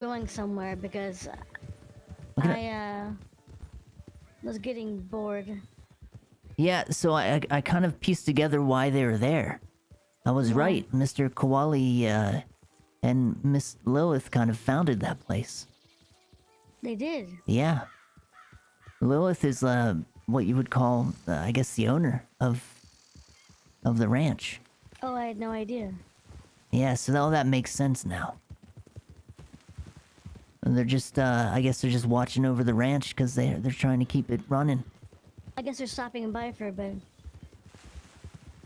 going somewhere because Look at it. I was getting bored. Yeah, so I kind of pieced together why they were there. I was Why? right. Mr. Kowali and Miss Lilith kind of founded that place. They did. Yeah. Lilith is what you would call, I guess, the owner of the ranch. Oh, I had no idea. Yeah, so all that makes sense now. And they're just, I guess they're just watching over the ranch because they're trying to keep it running. I guess they're stopping by for a bit.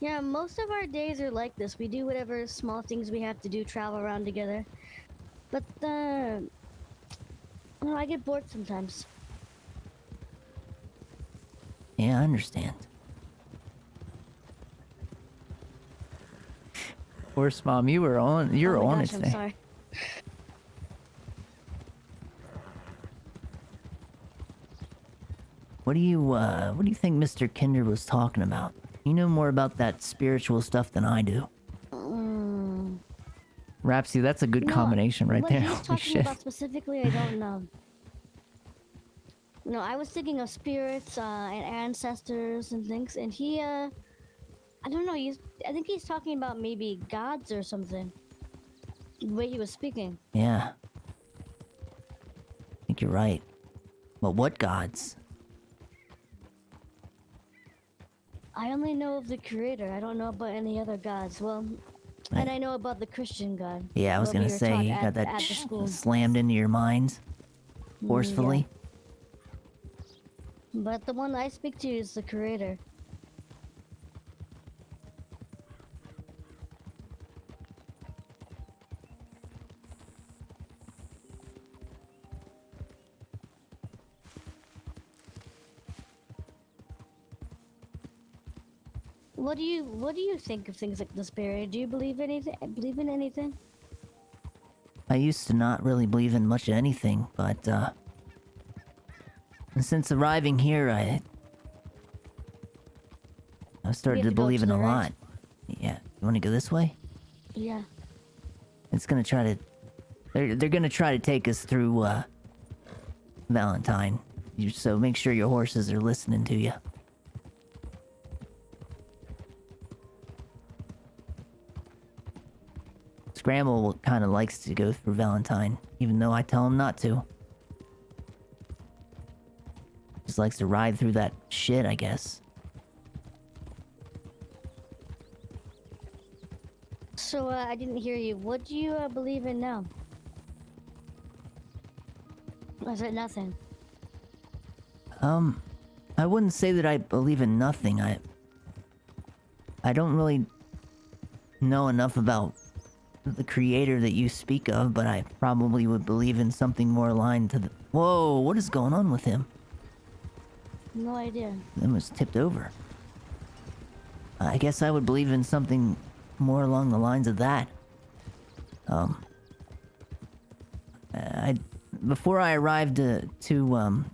Yeah, most of our days are like this. We do whatever small things we have to do, travel around together. But I get bored sometimes. Yeah, I understand. Horse mom, you're Oh on my it gosh, I'm today. sorry. What do you think Mr. Kinder was talking about? You know more about that spiritual stuff than I do. Mm, Rapsy, that's a good no, combination right what there. he's Holy talking shit. about specifically, I don't know. No, I was thinking of spirits and ancestors and things, and I don't know. I think he's talking about maybe gods or something. The way he was speaking. Yeah, I think you're right. But what gods? I only know of the creator. I don't know about any other gods. Well, and I know about the Christian God. Yeah, I was What we gonna were say, taught you got that at the school. slammed into your mind Yeah. forcefully. But the one I speak to is the creator. What do you think of things like the spirit? Do you believe anything? Believe in anything? I used to not really believe in much of anything, but since arriving here, I've We started have to to go believe to in the a right. lot. Yeah, you want to go this way? Yeah. It's gonna try to. They're gonna try to take us through Valentine. So make sure your horses are listening to you. Scramble kind of likes to go through Valentine, even though I tell him not to. Just likes to ride through that shit, I guess. So I didn't hear you. What do you believe in now? Or is it nothing? I wouldn't say that I believe in nothing. I don't really know enough about the creator that you speak of, but I probably would believe in something more aligned to the. Whoa, what is going on with him? No idea. It was tipped over. I guess I would believe in something more along the lines of that. I before I arrived to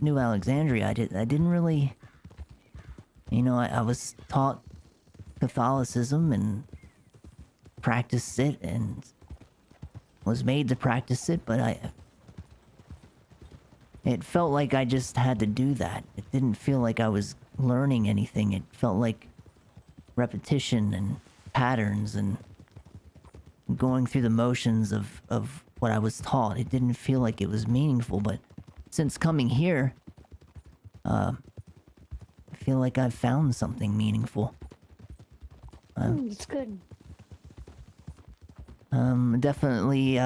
New Alexandria, I didn't really, I was taught Catholicism and practiced it and was made to practice it, but it felt like I just had to do that. It didn't feel like I was learning anything. It felt like repetition and patterns and going through the motions of what I was taught. It didn't feel like it was meaningful, but since coming here, I feel like I've found something meaningful. It's good. Definitely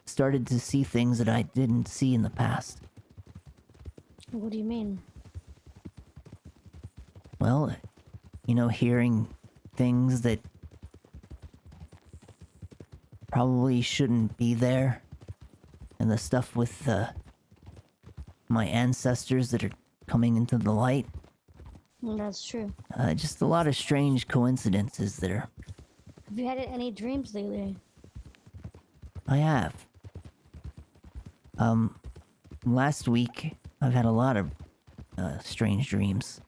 started to see things that I didn't see in the past. What do you mean? Well, hearing things that probably shouldn't be there, and the stuff with my ancestors that are coming into the light. That's true. Just a lot of strange coincidences there. Have you had any dreams lately? I have. Last week I've had a lot of strange dreams.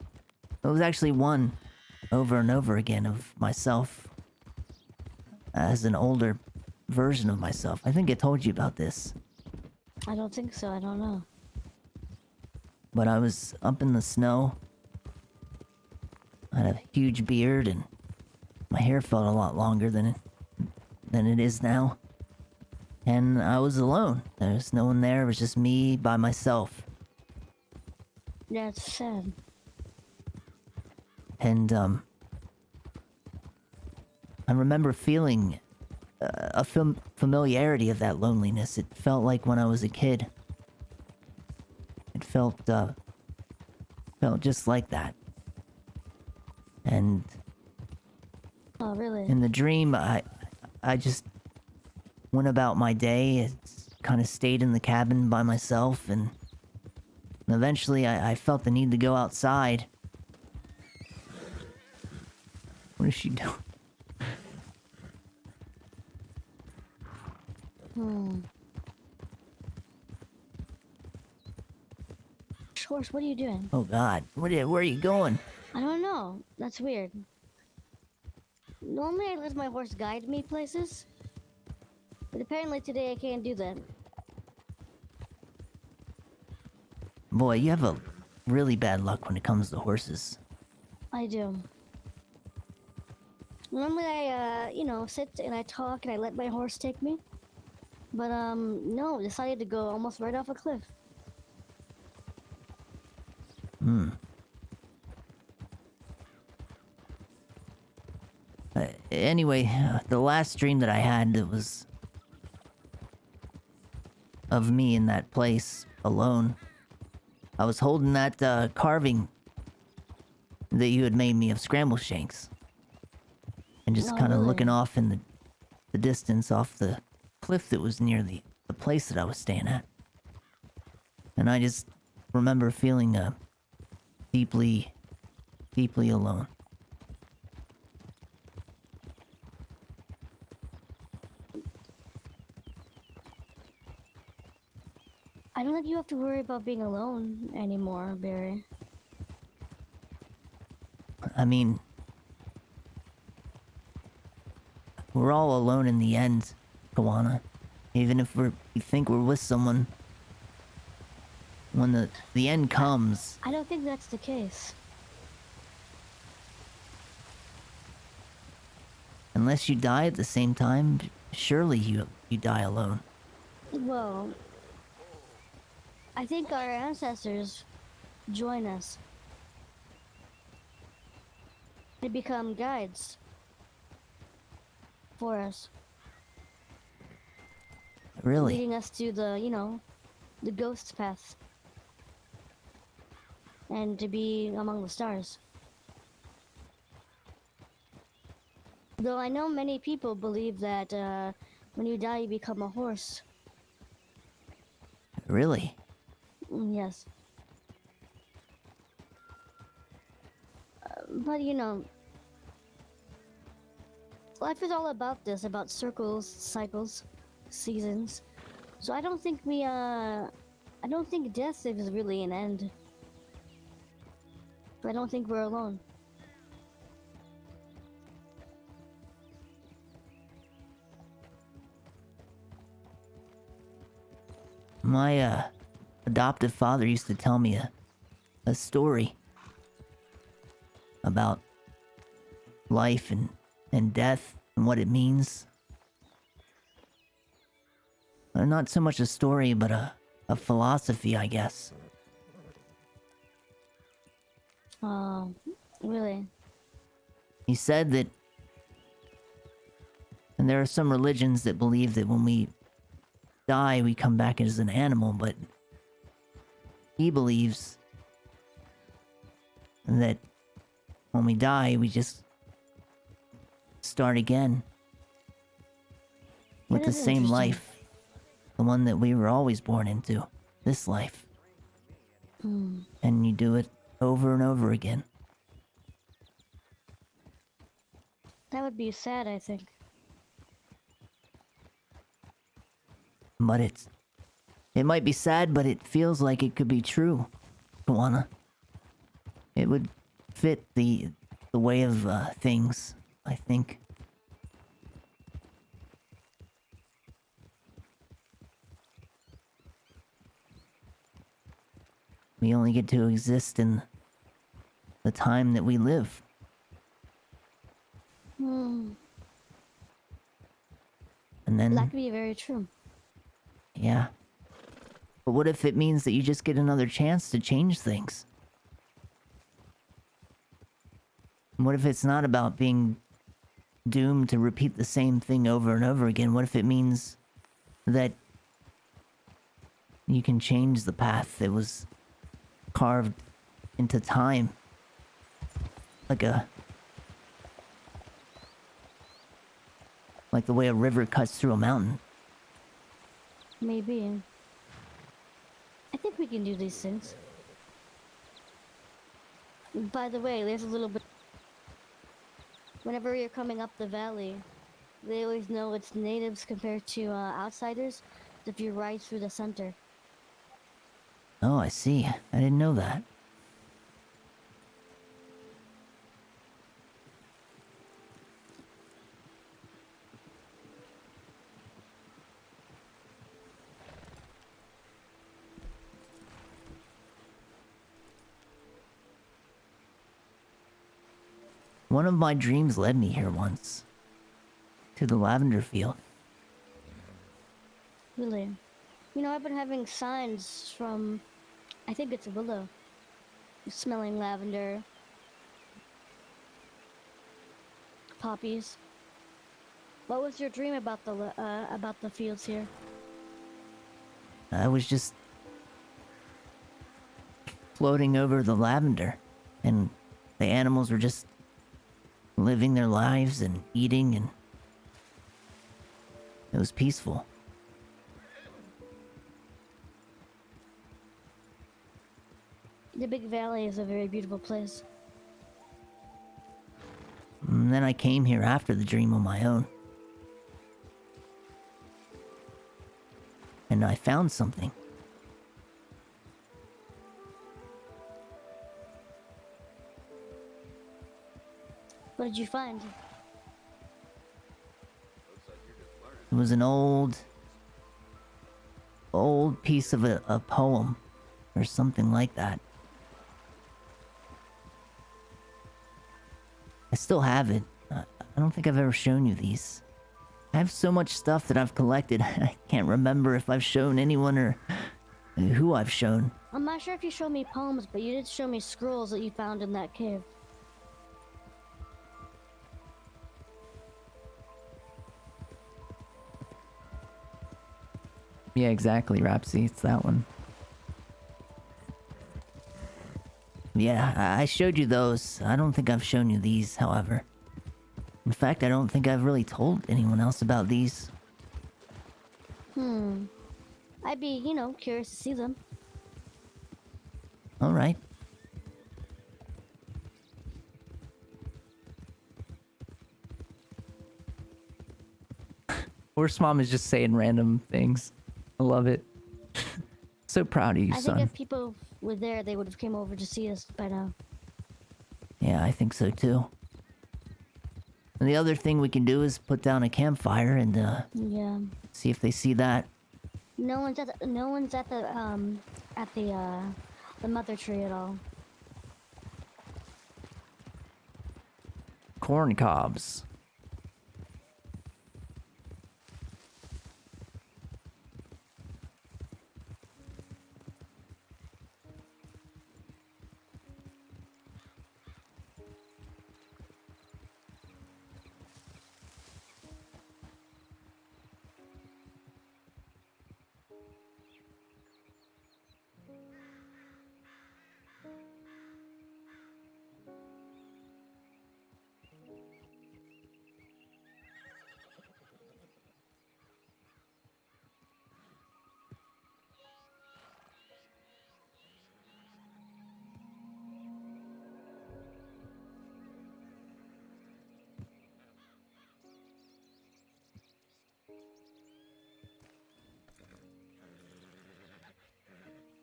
It was actually one over and over again of myself as an older version of myself. I think I told you about this. I don't think so. I don't know. But I was up in the snow. I had a huge beard and my hair felt a lot longer than it is now. And I was alone. There was no one there. It was just me by myself. Yeah, it's sad. And I remember feeling a familiarity of that loneliness. It felt like when I was a kid. It felt just like that. And Oh, really? in the dream, I just went about my day. Kind of stayed in the cabin by myself, and eventually I felt the need to go outside. What is she doing? Horse, what are you doing? Oh God, where are you going? I don't know. That's weird. Normally I let my horse guide me places. But apparently today I can't do that. Boy, you have a really bad luck when it comes to horses. I do. Normally I, sit and I talk and I let my horse take me. But, no, decided to go almost right off a cliff. Anyway, the last dream that I had, it was of me in that place, alone. I was holding that carving that you had made me of scramble shanks. And just Oh, kind of really? looking off in the distance off the cliff that was near the place that I was staying at. And I just remember feeling deeply, deeply alone. I don't think you have to worry about being alone anymore, Barry. I mean, we're all alone in the end, Kawana. Even if we think we're with someone, when the end comes, I don't think that's the case. unless you die at the same time, surely you die alone. Well, I think our ancestors join us. They become guides for us, Really? leading us to the ghost path. And to be among the stars. Though I know many people believe that when you die, you become a horse. Really? Yes. But life is all about this, about circles, cycles, seasons. So I don't think I don't think death is really an end. But I don't think we're alone. My adoptive father used to tell me a story about life and death and what it means. Not so much a story, but a philosophy, I guess. Oh, really? He said that, and there are some religions that believe that when we die, we come back as an animal, but he believes that when we die, we just start again with That the is same interesting. life, the one that we were always born into, this life. And you do it over and over again. That would be sad, I think. But it might be sad, but it feels like it could be true, Kawana. It would fit the way of things, I think. We only get to exist in the time that we live. Hmm. And then, That could be very true. yeah. But what if it means that you just get another chance to change things? And what if it's not about being doomed to repeat the same thing over and over again? What if it means that you can change the path that was carved into time? Like the way a river cuts through a mountain. Maybe. I think we can do these things. By the way, there's a little bit. Whenever you're coming up the valley, they always know it's natives compared to outsiders if you ride through the center. Oh, I see. I didn't know that. One of my dreams led me here once. To the lavender field. Really. You know, I've been having signs from, I think it's Willow, smelling lavender, poppies. What was your dream about the fields here? I was just floating over the lavender, and the animals were just living their lives and eating, and it was peaceful. The Big Valley is a very beautiful place. And then I came here after the dream on my own. And I found something. What did you find? It was an old piece of a poem or something like that. I still have it. I don't think I've ever shown you these. I have so much stuff that I've collected, I can't remember if I've shown anyone or who I've shown. I'm not sure if you showed me poems, but you did show me scrolls that you found in that cave. Yeah, exactly, Rapsy. It's that one. Yeah, I showed you those. I don't think I've shown you these, however. In fact, I don't think I've really told anyone else about these. I'd be, you know, curious to see them. Alright. Horse Mom is just saying random things. I love it. So proud of you, I son. think if people were there, they would have came over to see us by now. Yeah, I think so too. And the other thing we can do is put down a campfire and Yeah. see if they see that. No one's at the mother tree at all. Corn cobs.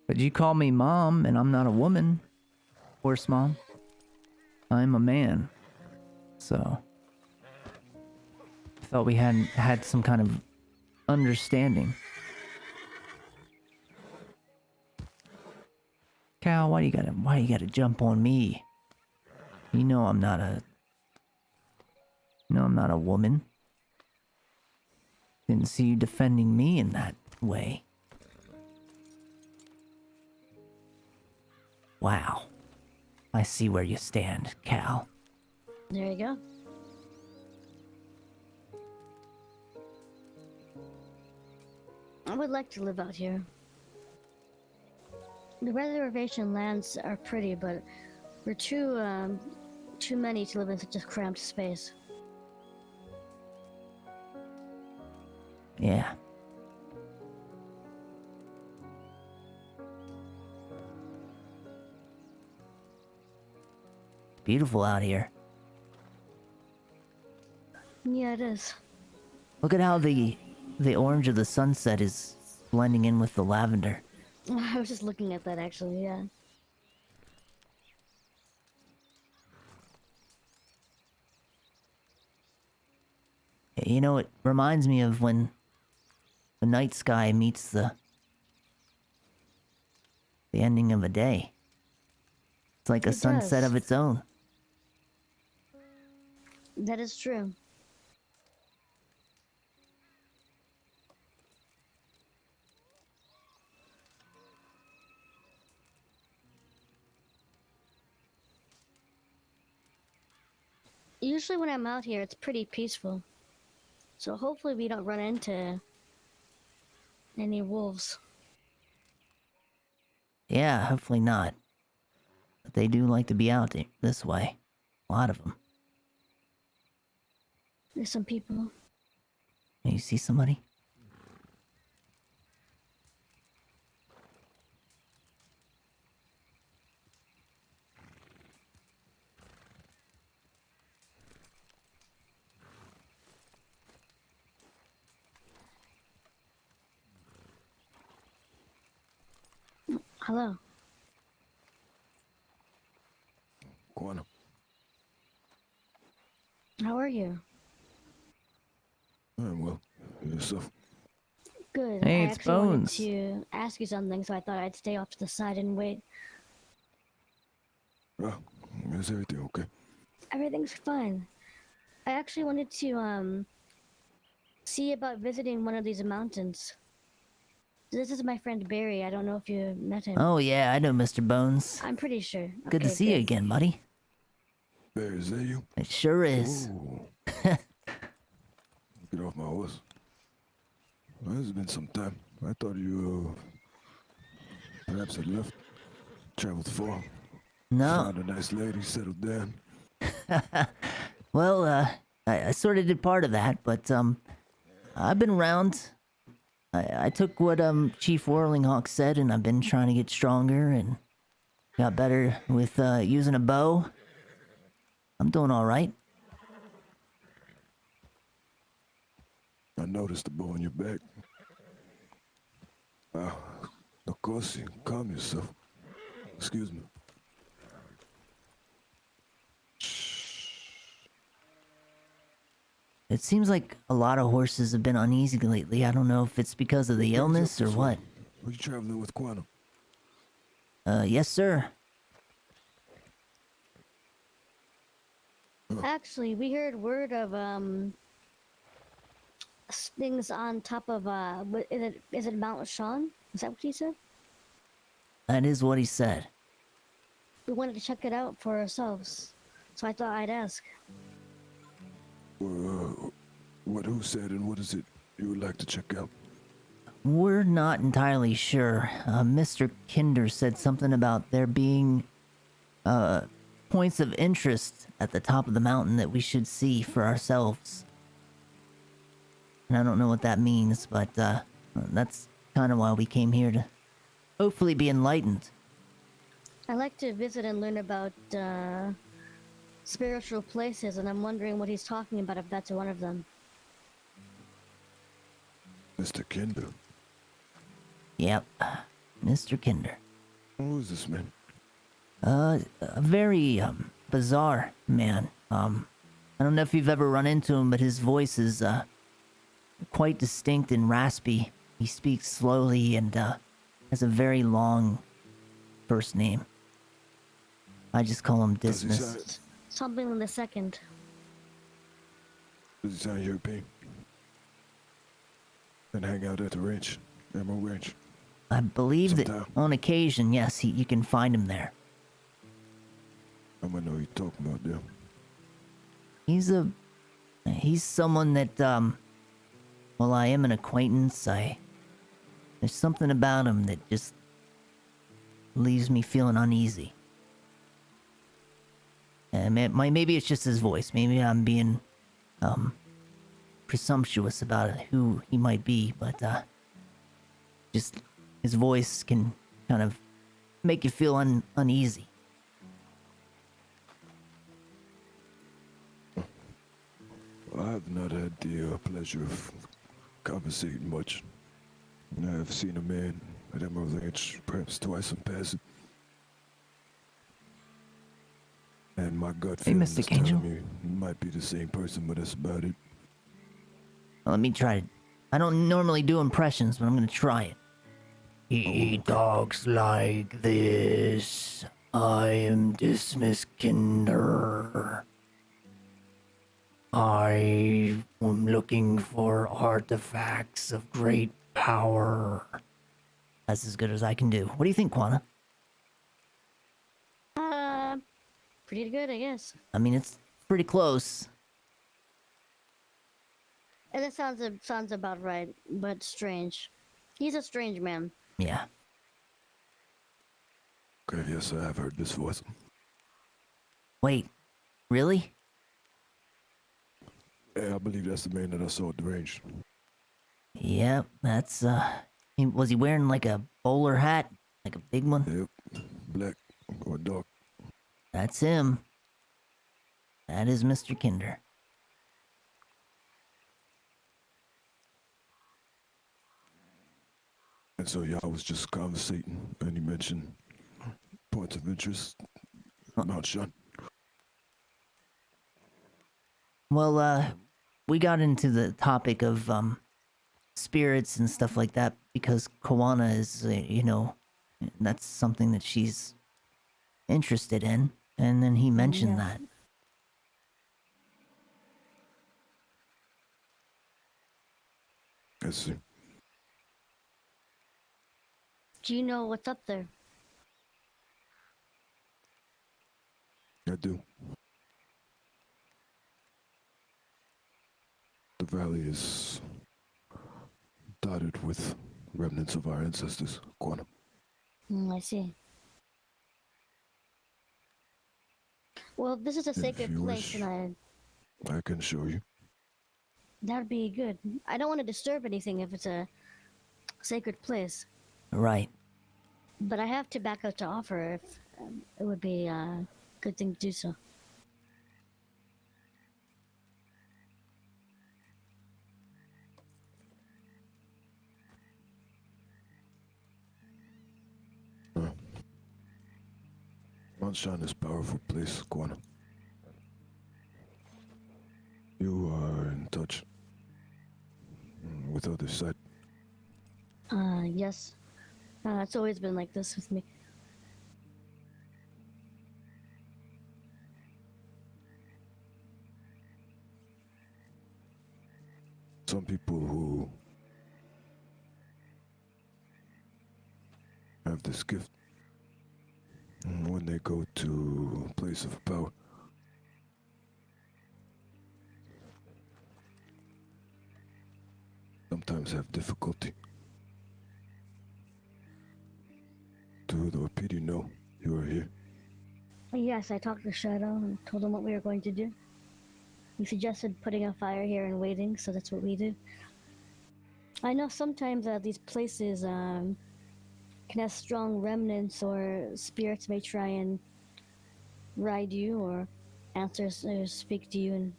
But you call me mom, and I'm not a woman. Horse Mom. I'm a man. So I thought we hadn't had some kind of understanding. Cal, why you gotta jump on me? You know I'm not a... No, I'm not a woman. Didn't see you defending me in that way. Wow. I see where you stand, Cal. There you go. I would like to live out here. The reservation lands are pretty, but we're too many to live in such a cramped space. Yeah. Beautiful out here. Yeah, it is. Look at how the orange of the sunset is blending in with the lavender. I was just looking at that actually, yeah. You know, it reminds me of when the night sky meets the ending of a day. It's like a It sunset does. of its own. That is true. Usually when I'm out here, it's pretty peaceful. So hopefully we don't run into any wolves. Yeah, hopefully not. But they do like to be out this way. A lot of them. There's some people. Hey, you see somebody? Hello. Quantum. How are you? I'm well. Yourself? Good. Hey, I it's actually wanted Bones. to ask you something, so I thought I'd stay off to the side and wait. Oh, is everything okay? Everything's fine. I actually wanted to see about visiting one of these mountains. This is my friend Barry. I don't know if you met him. Oh yeah, I know Mr. Bones. I'm pretty sure. Good to Okay, see you again, buddy. Bear, is that you? It sure is. Ooh. Get off my horse. Well, it's been some time. I thought you, perhaps had left. Traveled far. No. Found a nice lady, settled down. Well, I sort of did part of that, but I've been around. I took what Chief Whirlinghawk said, and I've been trying to get stronger and got better with using a bow. I'm doing all right. I noticed the bow on your back. Of course, you calm yourself. Excuse me. It seems like a lot of horses have been uneasy lately. I don't know if it's because of the illness or what. Are you traveling with Quantum? Yes, sir. Actually, we heard word of things on top of is it Mount Sean? Is that what he said? That is what he said. We wanted to check it out for ourselves, so I thought I'd ask. Who said and what is it you would like to check out? We're not entirely sure. Mr. Kinder said something about there being points of interest at the top of the mountain that we should see for ourselves. And I don't know what that means, but that's kind of why we came here, to hopefully be enlightened. I like to visit and learn about spiritual places, and I'm wondering what he's talking about, if that's one of them. Mr. Kinder. Yep, Mr. Kinder. Who is this man? A very bizarre man. I don't know if you've ever run into him, but his voice is quite distinct and raspy. He speaks slowly and has a very long first name. I just call him Does he Dismas. sound, Something in the second. does he sound European? And hang out at the ranch, Emerald Ranch. I believe that Sometime. on occasion, yes, you can find him there. I'm gonna know what you're talking about there. He's someone that, well, I am an acquaintance. There's something about him that just leaves me feeling uneasy. And maybe it's just his voice. Maybe I'm being, presumptuous about who he might be, but, just his voice can kind of make you feel uneasy. I have not had the pleasure of conversating much. I have seen a man at Emerald Ranch perhaps twice in passing. And my gut Hey, feeling Mr. is telling Angel. me he might be the same person, but that's about it. Let me try it. I don't normally do impressions, but I'm gonna try it. He talks like this. I am Dismas Kinder. I am looking for artifacts of great power. That's as good as I can do. What do you think, Quana? Pretty good, I guess. I mean, it's pretty close. And that sounds about right, but strange. He's a strange man. Yeah. Okay, yes, I have heard this voice. Wait, really? Yeah, I believe that's the man that I saw at the range. Yep, that's, was he wearing like a bowler hat? Like a big one? Yep, black or dark. That's him. That is Mr. Kinder. And so y'all was just conversating, and he mentioned points of interest. Mount Shun. Well, we got into the topic of, spirits and stuff like that because Koana is, that's something that she's interested in. And then he mentioned Yeah. that. I see. Do you know what's up there? I do. The valley is dotted with remnants of our ancestors, Quantum. I see. Well, this is a If sacred you place, wish. and I can show you. that'd be good. I don't want to disturb anything if it's a sacred place, Right. but I have tobacco to offer if it would be a good thing to do so. Mount Shun is a powerful place, Quantum. You are in touch with other side. Yes. It's always been like this with me. Some people who have this gift, when they go to a place of power, sometimes have difficulty. To the pity, no, you are here. Yes, I talked to Shadow and told him what we were going to do. He suggested putting a fire here and waiting, so that's what we did. I know sometimes these places can have strong remnants, or spirits may try and ride you or answer or speak to you and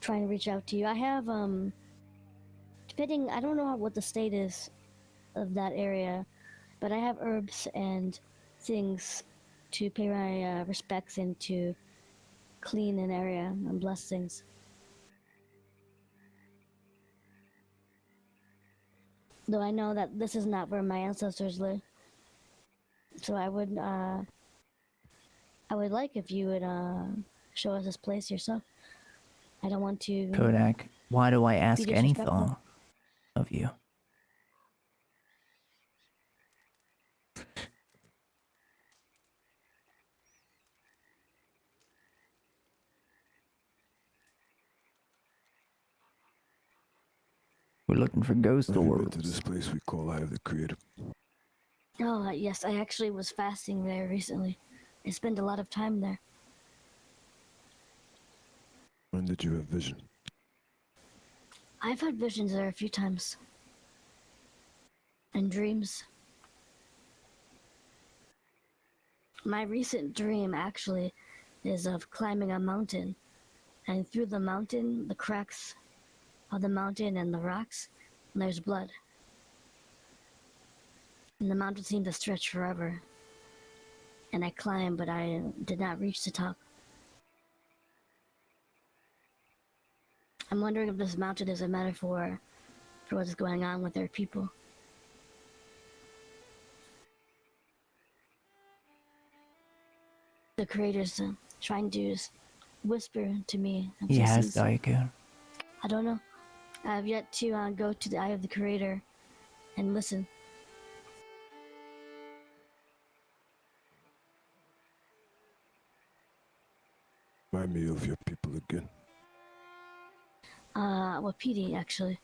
try and reach out to you. I have depending, I don't know what the state is of that area, but I have herbs and things to pay my respects and to clean an area and bless things. Though I know that this is not where my ancestors live. So I would like if you would show us this place yourself. I don't want to Kodak, why do I be ask disrespectful. anything of you? We're looking for ghost Have you been to this orbs. place we call Eye of the Creator? Oh, yes, I actually was fasting there recently. I spent a lot of time there. When did you have vision? I've had visions there a few times. And dreams. My recent dream actually is of climbing a mountain. And through the mountain, the cracks of the mountain and the rocks, and there's blood. And the mountain seemed to stretch forever. And I climbed, but I did not reach the top. I'm wondering if this mountain is a metaphor for what's going on with their people. The creator's trying to whisper to me. If He has sees. Daikun. I don't know. I have yet to go to the Eye of the Creator and listen. Remind me of your people again. Wapiti, actually.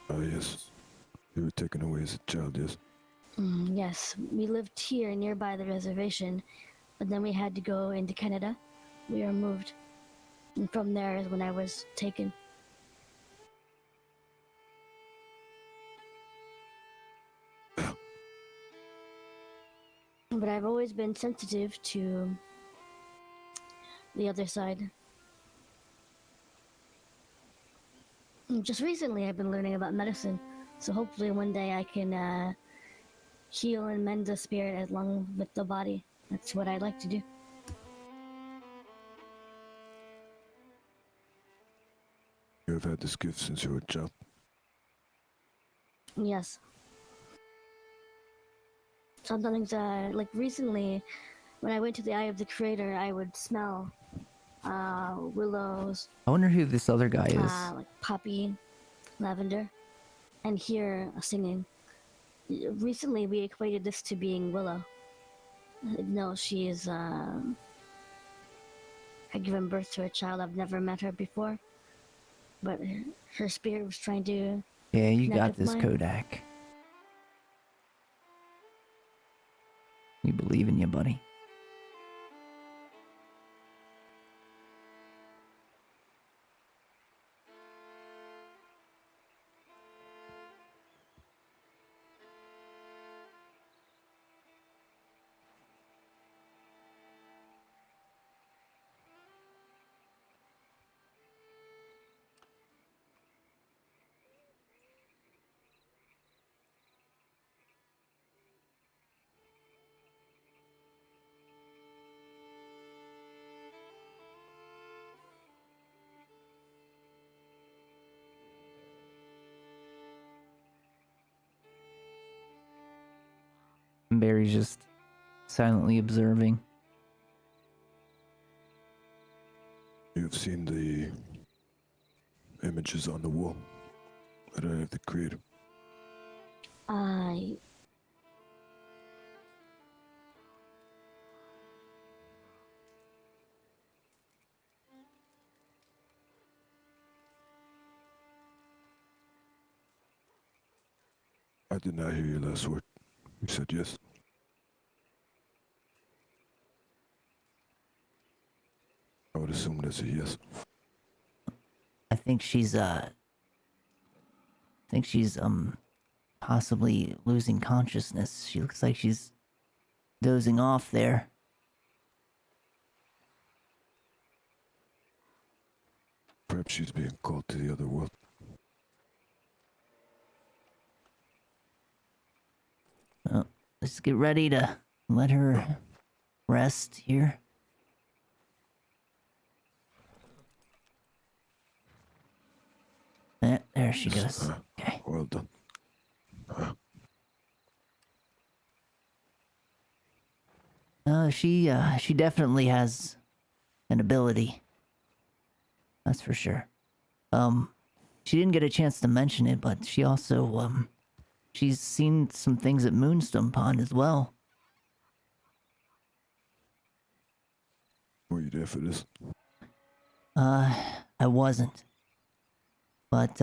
Ah, yes. You were taken away as a child, yes? Yes, we lived here nearby the reservation, but then we had to go into Canada. We were moved. And from there is when I was taken. But I've always been sensitive to the other side. Just recently, I've been learning about medicine, so hopefully one day I can heal and mend the spirit along with the body. That's what I'd like to do. You have had this gift since you were a child. Yes. Sometimes, like recently, when I went to the Eye of the Creator, I would smell willows, I wonder who this other guy is. like poppy, lavender, and hear singing. Recently, we equated this to being Willow. No, she is had given birth to a child. I've never met her before, but her spirit was trying to Yeah, you connect got with this, mine. Kodak. We believe in you, buddy. Barry's just silently observing. You have seen the images on the wall that I have the Creator. I I did not hear your last word. You said yes. I would assume that's a yes. I think she's possibly losing consciousness. She looks like she's dozing off there. Perhaps she's being called to the other world. Well, let's get ready to let her rest here. There she goes. Okay. Well done. She definitely has an ability. That's for sure. She didn't get a chance to mention it, but she also, she's seen some things at Moonstone Pond as well. Were you there for this? I wasn't. But,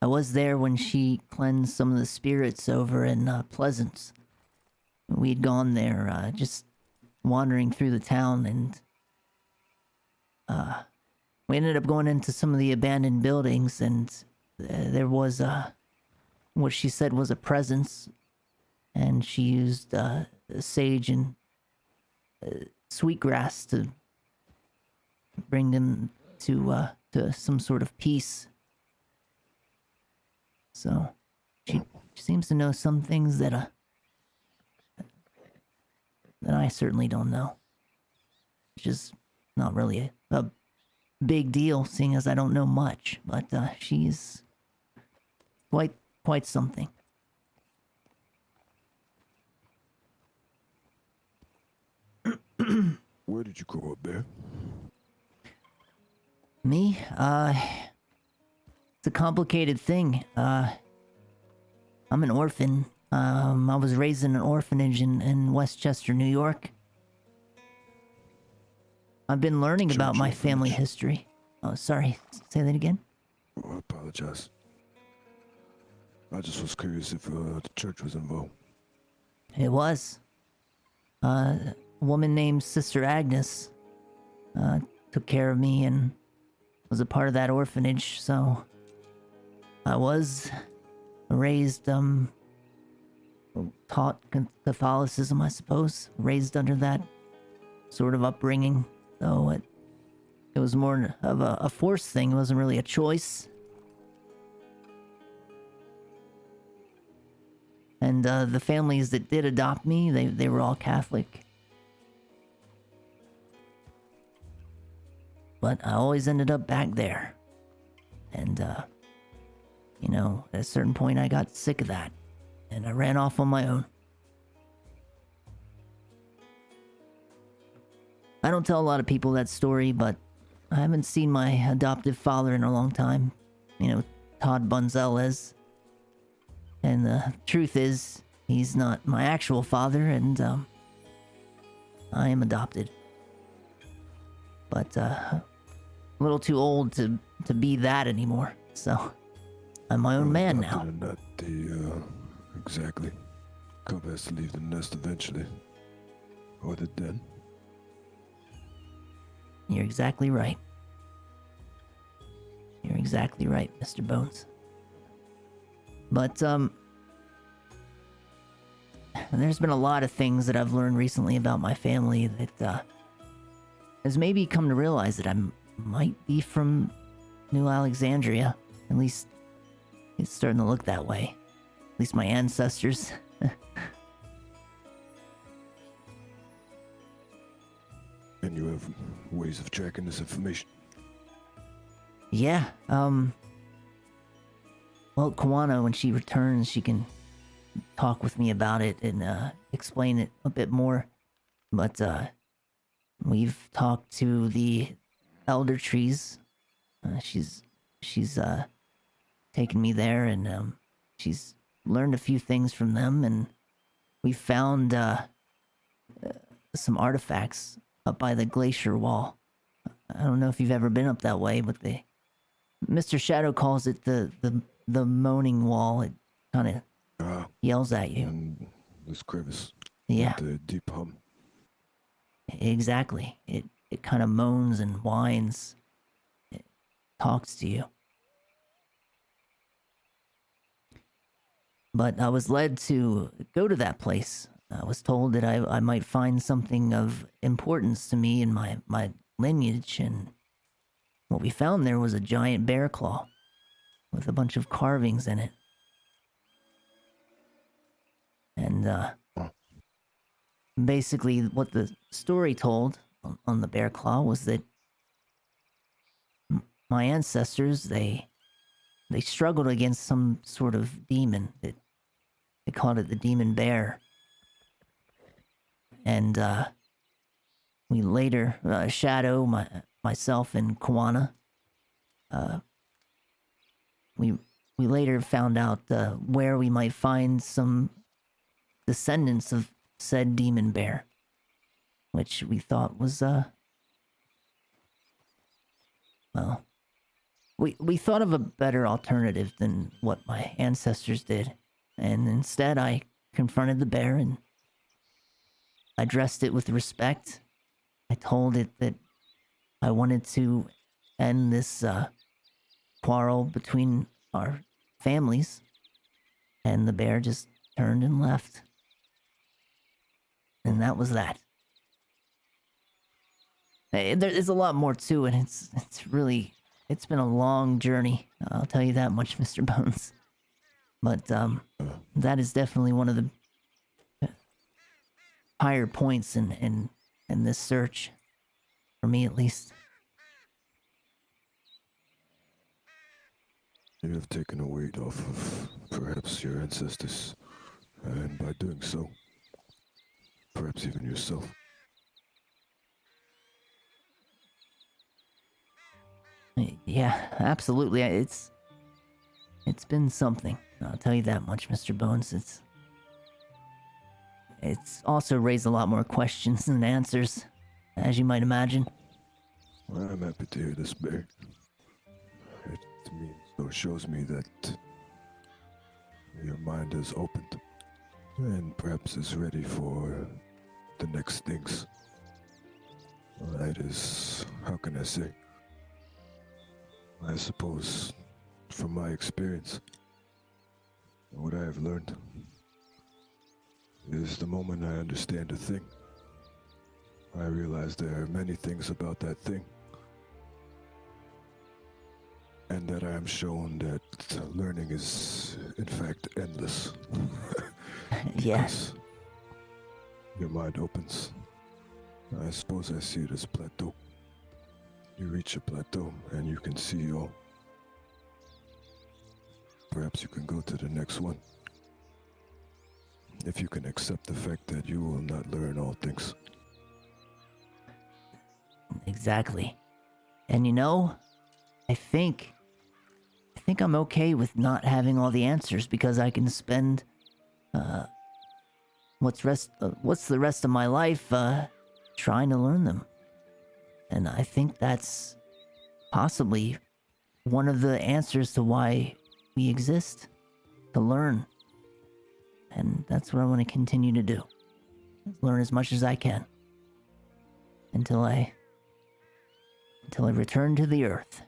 I was there when she cleansed some of the spirits over in, Pleasance. We'd gone there, just wandering through the town, and, we ended up going into some of the abandoned buildings, and there was, what she said was a presence, and she used, sage and sweetgrass to bring them to some sort of peace. So, she seems to know some things that I certainly don't know. Which is not really a big deal, seeing as I don't know much, but she's quite something. Where did you grow up, Bear? Me? It's a complicated thing. I'm an orphan. I was raised in an orphanage in Westchester, New York. I've been learning about Church my family orphanage. history. Oh, sorry. Say that again? Oh, I apologize. I just was curious if the church was involved. It was. A woman named Sister Agnes took care of me and was a part of that orphanage, so I was raised, taught Catholicism, I suppose. Raised under that sort of upbringing, though it was more of a forced thing. It wasn't really a choice. And the families that did adopt me, they were all Catholic. But I always ended up back there. And, you know, at a certain point I got sick of that. And I ran off on my own. I don't tell a lot of people that story, but I haven't seen my adoptive father in a long time. You know, Todd Bunzelez. And the truth is, he's not my actual father, and, I am adopted. But, a little too old to be that anymore, so I'm my own man now. Adopted and not the, exactly. Cub has to leave the nest eventually. Or the den. You're exactly right. You're exactly right, Mr. Bones. But, there's been a lot of things that I've learned recently about my family that, has maybe come to realize that I might be from New Alexandria. At least, it's starting to look that way. At least my ancestors. And you have ways of tracking this information. Yeah, well, Kawana, when she returns, she can talk with me about it and, explain it a bit more. But, we've talked to the elder trees. She's taken me there, and, she's learned a few things from them, and we found, some artifacts up by the glacier wall. I don't know if you've ever been up that way, but Mr. Shadow calls it the moaning wall. It kind of yells at you. And this crevice. Yeah, The deep hum. exactly. It kind of moans and whines. It talks to you. But I was led to go to that place. I was told that I might find something of importance to me in my lineage, and what we found there was a giant bear claw with a bunch of carvings in it. And, basically what the story told on the bear claw was that my ancestors, they struggled against some sort of demon. They called it the demon bear. and we later, Shadow, myself, and Kawana, we later found out where we might find some descendants of said demon bear, which we thought was well, we thought of a better alternative than what my ancestors did, and instead I confronted the bear and addressed it with respect. I told it that I wanted to end this quarrel between our families, and the bear just turned and left. And that was that. There's a lot more to it. It's been a long journey. I'll tell you that much, Mr. Bones. But that is definitely one of the higher points in this search, for me at least. You have taken a weight off of perhaps your ancestors, and by doing so, perhaps even yourself. Yeah, absolutely. It's been something. I'll tell you that much, Mr. Bones. It's also raised a lot more questions than answers, as you might imagine. Well, I'm happy to hear this, Bear. It to me so shows me that your mind is opened and perhaps is ready for the next things. That is, how can I say? I suppose, from my experience, what I have learned is the moment I understand a thing, I realize there are many things about that thing, and that I am shown that learning is, in fact, endless. Yeah. Because your mind opens. I suppose I see it as plateau. You reach a plateau and you can see all. Perhaps you can go to the next one. If you can accept the fact that you will not learn all things. Exactly. And you know, I think I'm okay with not having all the answers, because I can spend what's the rest of my life trying to learn them. And I think that's possibly one of the answers to why we exist, to learn. And that's what I want to continue to do. Learn as much as I can. Until I return to the earth.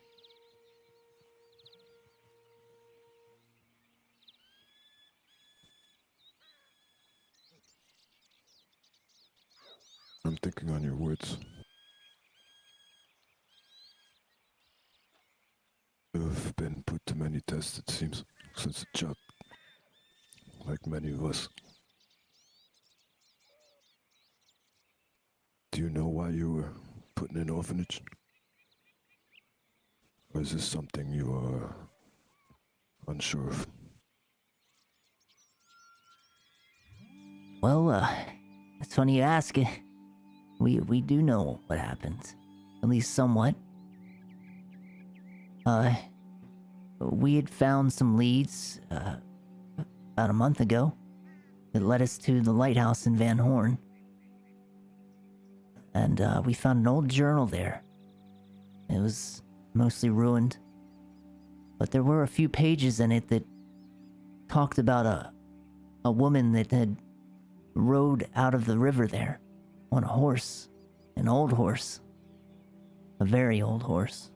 I'm thinking on your words. You've been put to many tests, it seems, since a child. Like many of us. Do you know why you were put in an orphanage? Or is this something you are unsure of? Well, it's funny you ask. We do know what happened, at least somewhat. We had found some leads about a month ago that led us to the lighthouse in Van Horn, and we found an old journal there. It was mostly ruined, but there were a few pages in it that talked about a woman that had rode out of the river there on a horse, an old horse, a very old horse.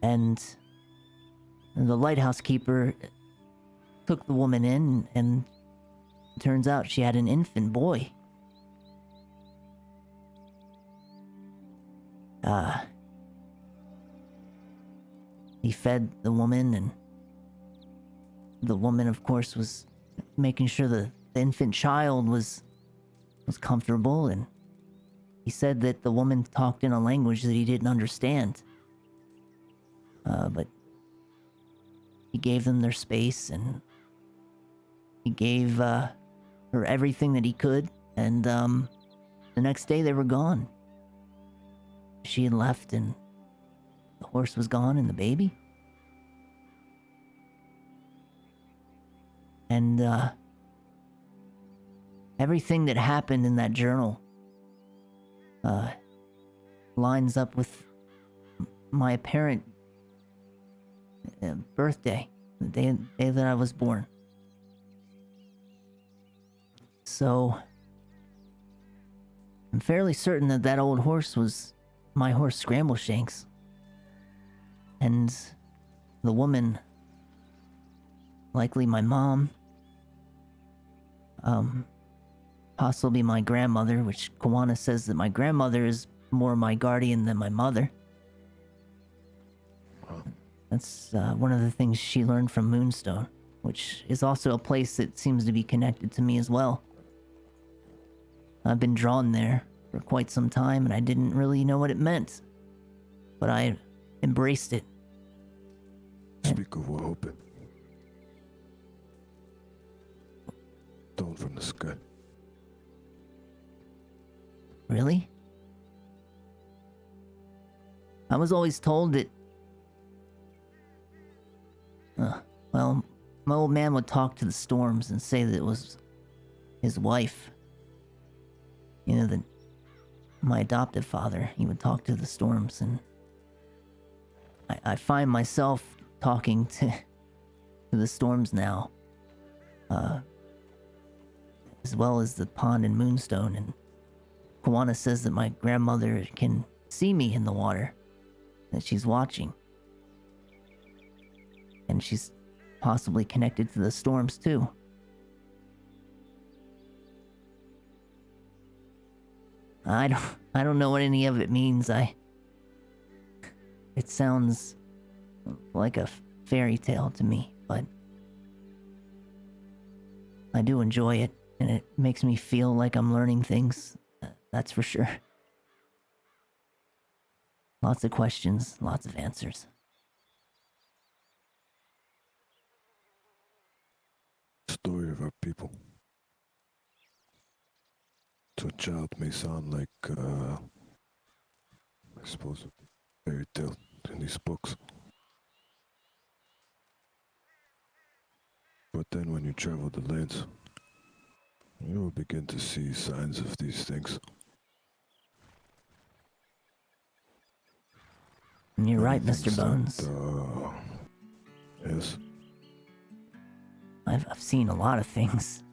And the lighthouse keeper took the woman in, and it turns out she had an infant boy. He fed the woman, and the woman, of course, was making sure the infant child was comfortable, and he said that the woman talked in a language that he didn't understand. But he gave them their space, and He gave her everything that he could, and the next day they were gone. She had left, and the horse was gone, and the baby. And everything that happened in that journal lines up with my apparent birthday, the day that I was born. So I'm fairly certain that that old horse was my horse, Scrambleshanks. And the woman, likely my mom, possibly my grandmother, which Kawana says that my grandmother is more my guardian than my mother. That's one of the things she learned from Moonstone, which is also a place that seems to be connected to me as well. I've been drawn there for quite some time, and I didn't really know what it meant, but I embraced it. Speak of what open. Stone from the sky. Really? I was always told that... well, my old man would talk to the storms and say that it was his wife. You know, my adoptive father, he would talk to the storms, and I find myself talking to the storms now. As well as the pond and Moonstone, and Kawana says that my grandmother can see me in the water, that she's watching. And she's possibly connected to the storms too. I don't know what any of it means. It sounds like a fairy tale to me, but I do enjoy it, and it makes me feel like I'm learning things. That's for sure. Lots of questions, lots of answers. Story of our people. To a child may sound like, I suppose, a fairy tale in these books. But then when you travel the lands, you will begin to see signs of these things. And you're right, Many Mr. things Bones. that, yes. I've seen a lot of things.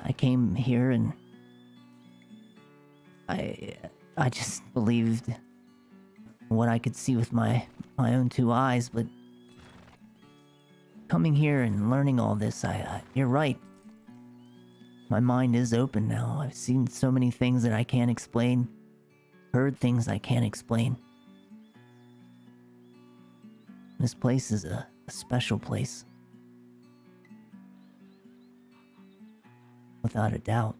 I came here and I just believed what I could see with my own two eyes, but coming here and learning all this, you're right. My mind is open now. I've seen so many things that I can't explain, heard things I can't explain. This place is a special place. Without a doubt.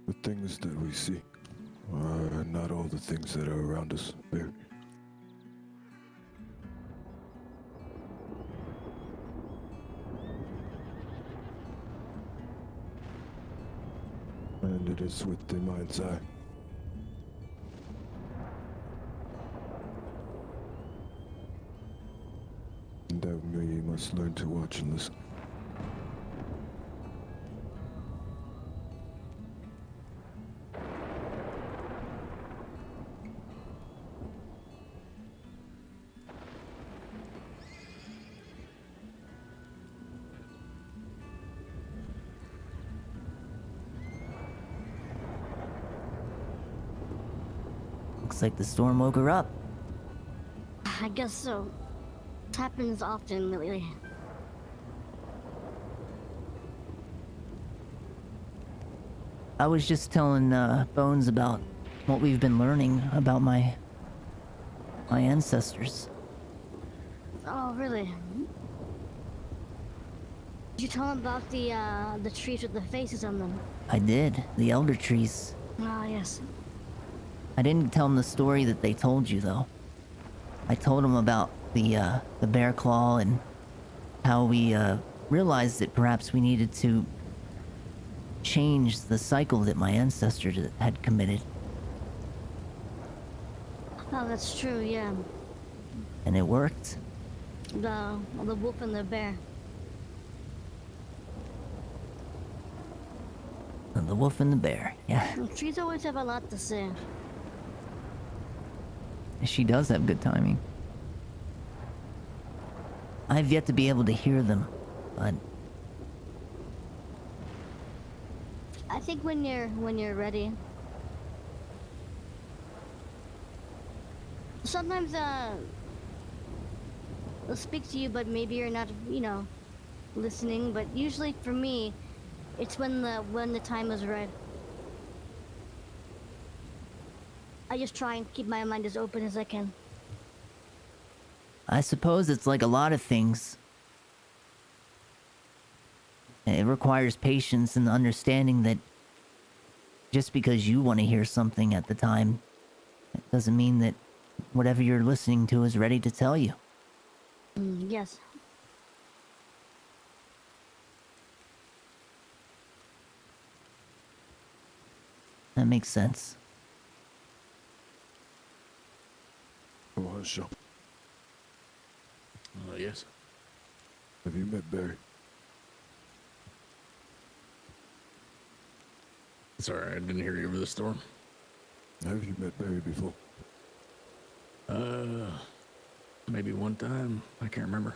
The things that we see are not all the things that are around us, Bear. And it is with the mind's eye. And that we must learn to watch and listen. Looks like the storm woke her up. I guess so. It happens often lately. I was just telling Bones about what we've been learning about my ancestors. Oh, really? Did you tell him about the trees with the faces on them? I did. The elder trees. Ah, yes. I didn't tell him the story that they told you, though. I told him about the bear claw and how we, realized that perhaps we needed to change the cycle that my ancestors had committed. Oh, that's true, yeah. And it worked. The wolf and the bear. And the wolf and the bear, yeah. Trees always have a lot to say. She does have good timing. I've yet to be able to hear them, but I think when you're ready. Sometimes they'll speak to you, but maybe you're not, listening. But usually for me, it's when the time is right. I just try and keep my mind as open as I can. I suppose it's like a lot of things. It requires patience and understanding that just because you want to hear something at the time, it doesn't mean that whatever you're listening to is ready to tell you. Yes. That makes sense. Wahansha, Yes. have you met Barry? Sorry, I didn't hear you over the storm. Have you met Barry before? Maybe one time. I can't remember.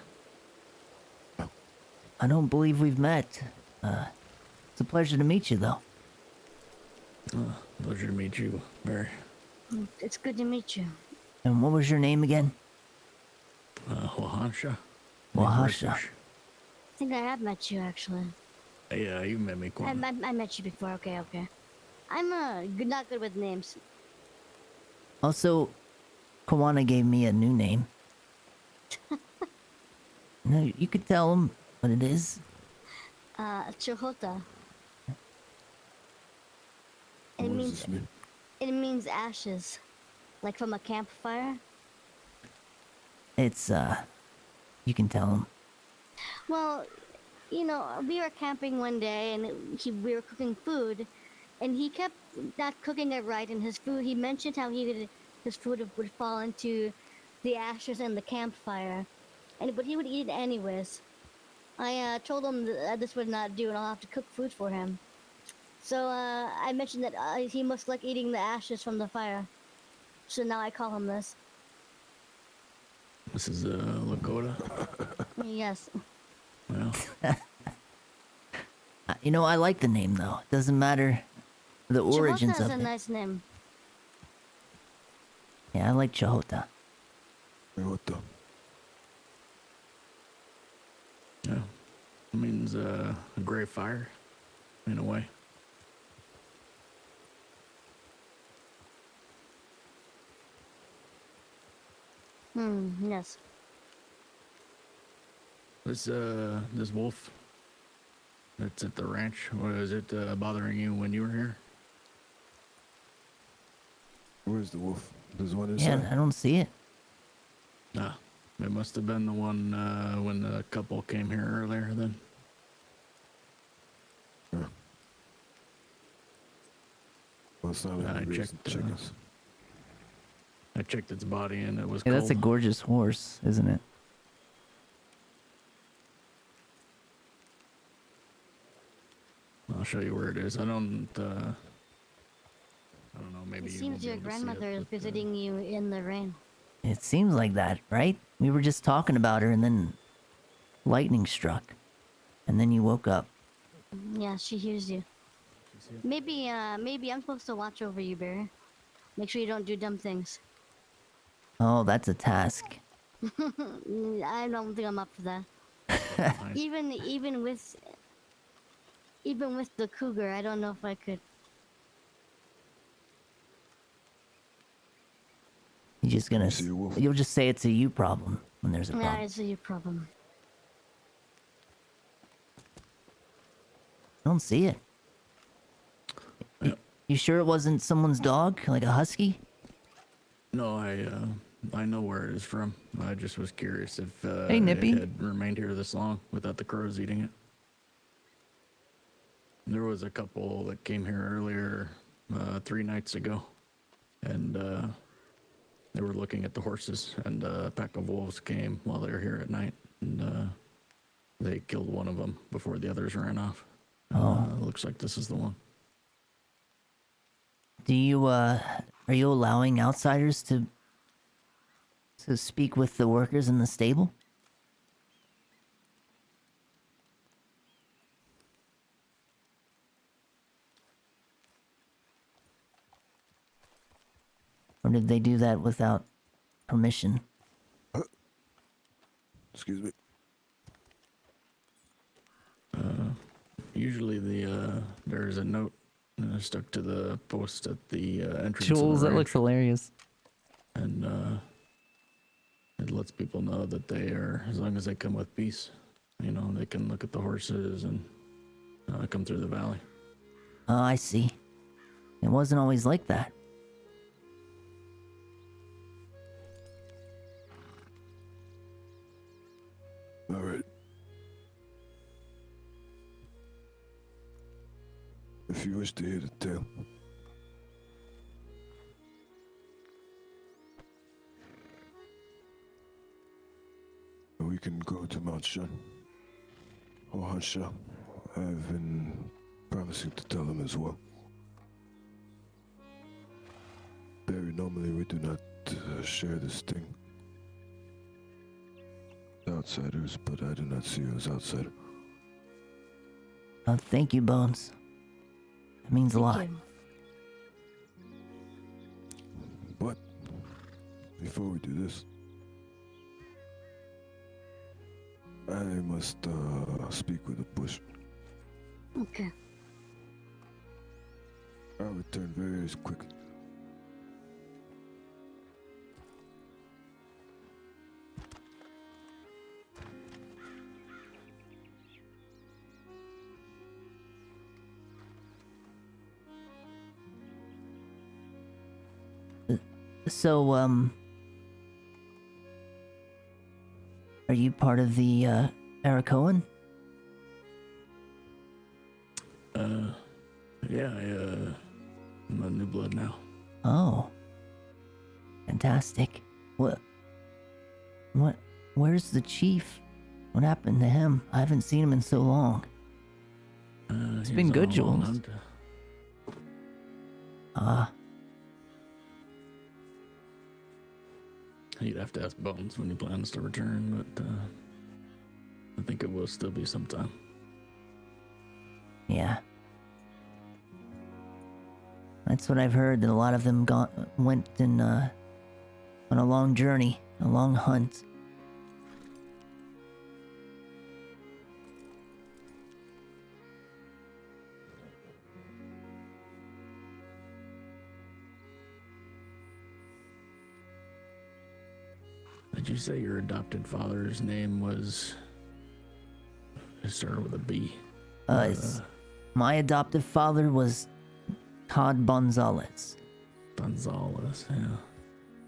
I don't believe we've met. It's a pleasure to meet you, though. Pleasure to meet you, Barry. It's good to meet you. And what was your name again? Wahansha. Wahasha. I think I have met you actually. Yeah, you met me, I Quan. met you before. Okay. I'm not good with names. Also, Kawana gave me a new name. No, you could tell him what it is. Chihota. What It does means this mean? it means ashes, like from a campfire. It's, you can tell him. Well, we were camping one day and we were cooking food, and he kept not cooking it right. And he mentioned how his food would fall into the ashes in the campfire, but he would eat it anyways. I told him that this would not do, and I'll have to cook food for him. So I mentioned that he must like eating the ashes from the fire. So now I call him this. This is Lakota. Yes. Well, I like the name, though. It doesn't matter the origins Chihota of is a it. nice name. Yeah, I like Chihota. Hey, what the? yeah. It means a gray fire, in a way. Yes. This wolf that's at the ranch, was it bothering you when you were here? Where's the wolf? There's one Yeah, inside. I don't see it. Ah, it must have been the one when the couple came here earlier then. Yeah. Well, it's not I any reason checked, to check us. I checked its body and it was Yeah, cold. that's a gorgeous horse, isn't it? I'll show you where it is. I don't know, maybe It you seems won't be your able to see it, grandmother is but, visiting you in the rain. It seems like that, right? We were just talking about her and then lightning struck. And then you woke up. Yeah, she hears you. Maybe I'm supposed to watch over you, Barry. Make sure you don't do dumb things. Oh, that's a task. I don't think I'm up for that. nice. Even with the cougar, I don't know if I could. You're just gonna. See a wolf? You'll just say it's a you problem when there's a Yeah, problem. it's a you problem. I don't see it. Yeah. You sure it wasn't someone's dog, like a husky? No, I know where it is from. I just was curious if Hey, Nippy. it had remained here this long without the crows eating it. There was a couple that came here earlier, 3 nights ago, and they were looking at the horses, and a pack of wolves came while they were here at night, and they killed one of them before the others ran off. Looks like this is the one. Do you, are you allowing outsiders to speak with the workers in the stable? Or did they do that without permission? Excuse me. Usually there's a note stuck to the post at the entrance. Jules, of the that ranch, looks hilarious. and it lets people know that they are, as long as they come with peace, they can look at the horses and come through the valley. Oh, I see. It wasn't always like that. All right. If you wish to hear the tale, we can go to Mount Shun or Hansha. I've been promising to tell them as well. Very normally we do not share this thing with outsiders, but I do not see you as outsider. Oh, thank you, Bones. That means a lot. Thank you. But before we do this, I must speak with the bush. Okay. I'll return very quickly. So, are you part of the, Arakoan? Yeah, I'm a new blood now. Oh. Fantastic. Where's the chief? What happened to him? I haven't seen him in so long. It's been good, Jules. You'd have to ask Bones when he plans to return, but I think it will still be some time. Yeah. That's what I've heard, that a lot of them went on a long journey, a long hunt. Did you say your adopted father's name was... It started with a B? My adoptive father was Todd Gonzalez. Gonzalez, yeah.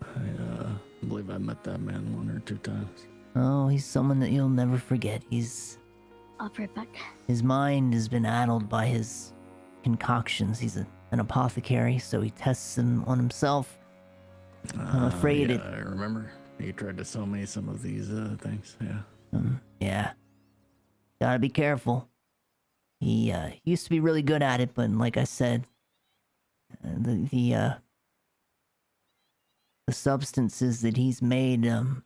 I believe I met that man 1 or 2 times. Oh, he's someone that you'll never forget. I'll be right back. His mind has been addled by his concoctions. He's an apothecary, so he tests them on himself. I'm afraid yeah, I remember. He tried to sell me some of these things, yeah. Yeah. Gotta be careful. He used to be really good at it, but like I said, the substances that he's made have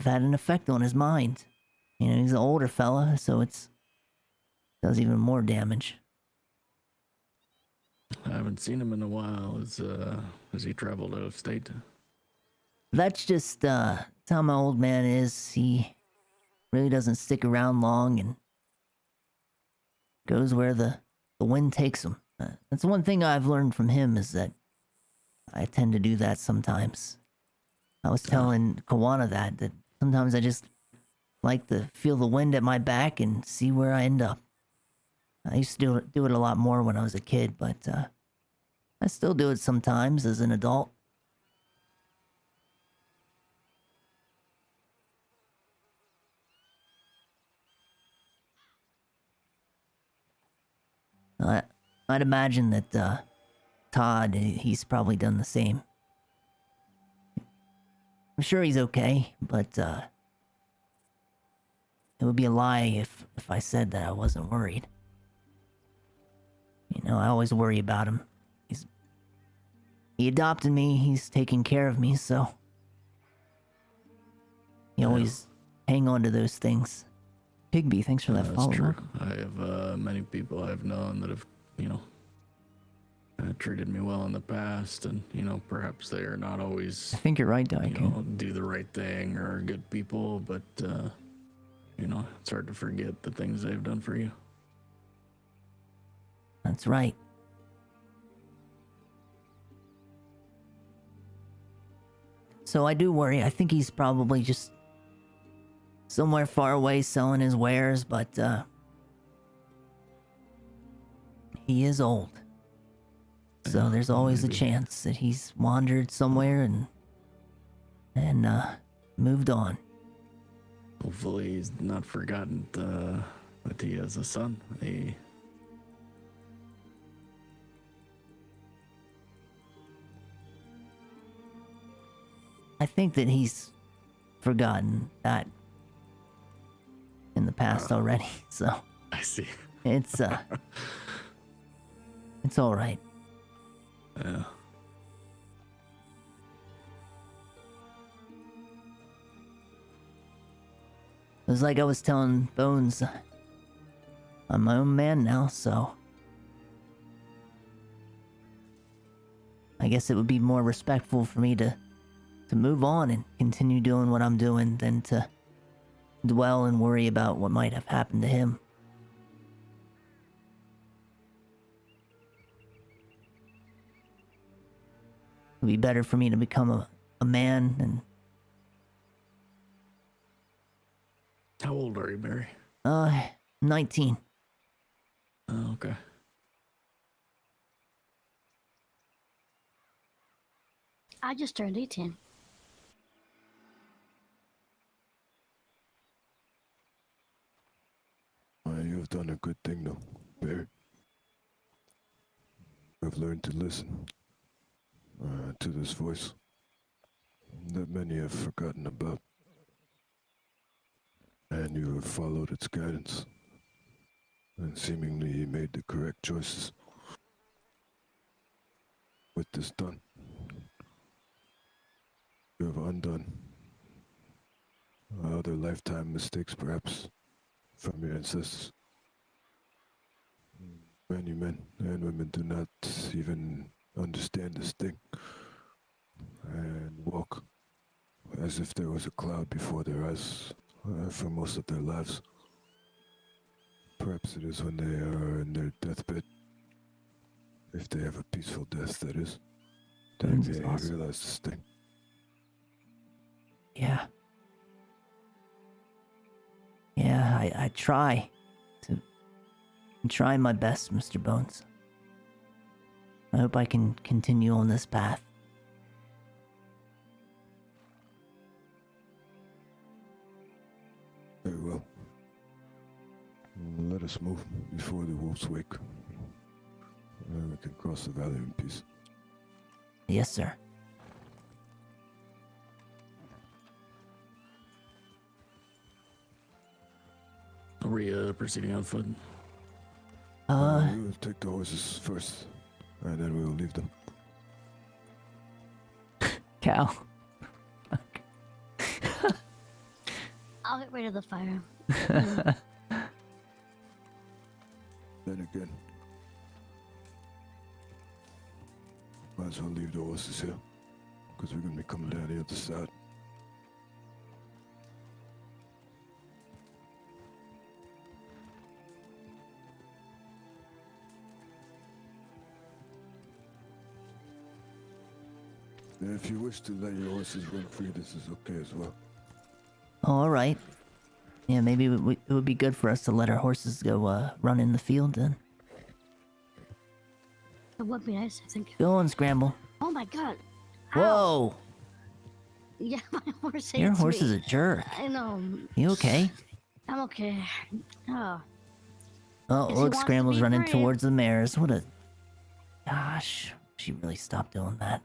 had an effect on his mind. You know, he's an older fella, so does even more damage. I haven't seen him in a while. Has he traveled out of state? That's just how my old man is. He really doesn't stick around long and goes where the wind takes him. That's one thing I've learned from him, is that I tend to do that sometimes. I was telling Kawana that sometimes I just like to feel the wind at my back and see where I end up. I used to do it a lot more when I was a kid, but I still do it sometimes as an adult. I, I'd imagine that Todd, he's probably done the same. I'm sure he's okay, but it would be a lie if I said that I wasn't worried. You know, I always worry about him. He adopted me, he's taking care of me, so you always hang on to those things. Pigby, thanks for that That's follow. true. I have many people I've known that have, treated me well in the past, and perhaps they are not always, I think you're right, Daikin. do the right thing or are good people, but it's hard to forget the things they've done for you. That's right. So I do worry. I think he's probably just somewhere far away selling his wares, but he is old. So Yeah, there's always a maybe. chance that he's wandered somewhere and moved on. Hopefully he's not forgotten that he has a son. I think that he's forgotten that in the past already. So I see. it's it's all right. Yeah. It was like I was telling Bones, I'm my own man now, so I guess it would be more respectful for me to move on and continue doing what I'm doing than to dwell and worry about what might have happened to him. It would be better for me to become a man and... How old are you, Barry? 19. Oh, okay. I just turned 18. You have done a good thing, though, Barry. You have learned to listen to this voice that many have forgotten about. And you have followed its guidance. And seemingly made the correct choices. With this done, you have undone other lifetime mistakes, perhaps, from your ancestors. Many men and women do not even understand this thing and walk as if there was a cloud before their eyes for most of their lives. Perhaps it is when they are in their deathbed, if they have a peaceful death, that is, they Bones may is awesome. realize this thing. Yeah. Yeah, I try to... I'm trying my best, Mr. Bones. I hope I can continue on this path. Very well. Let us move before the wolves wake. We can cross the valley in peace. Yes, sir. Are we proceeding on foot? We will take the horses first, and then we will leave them. Cal. I'll get rid of the fire. Then again, might as well leave the horses here, because we're going to be coming down the other side. And if you wish to let your horses run free, this is okay as well. All right. Yeah, maybe it would be good for us to let our horses go run in the field then. It would be nice, I think. Go on, Scramble. Oh my god. Ow. Whoa! Yeah, my horse hates Your horse me. is a jerk. I know. You okay? I'm okay. Oh. Oh, If he look, wants to Scramble's be running free. towards the mares. What a... Gosh, she really stopped doing that.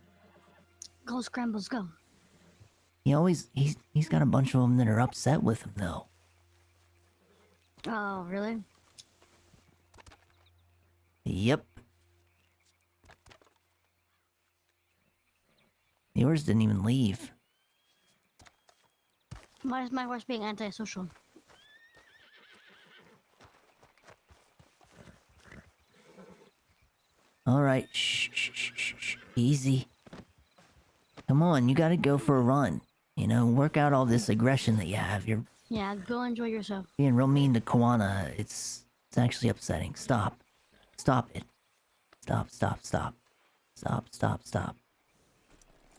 Go, Scrambles, go. He's got a bunch of them that are upset with him, though. Oh, really? Yep. Yours didn't even leave. Why is my horse being antisocial? Alright, shh. Easy. Come on, you gotta go for a run. You know, work out all this aggression that you have. You're Yeah, go enjoy yourself. being real mean to Koana. It's actually upsetting. Stop. Stop it. Stop.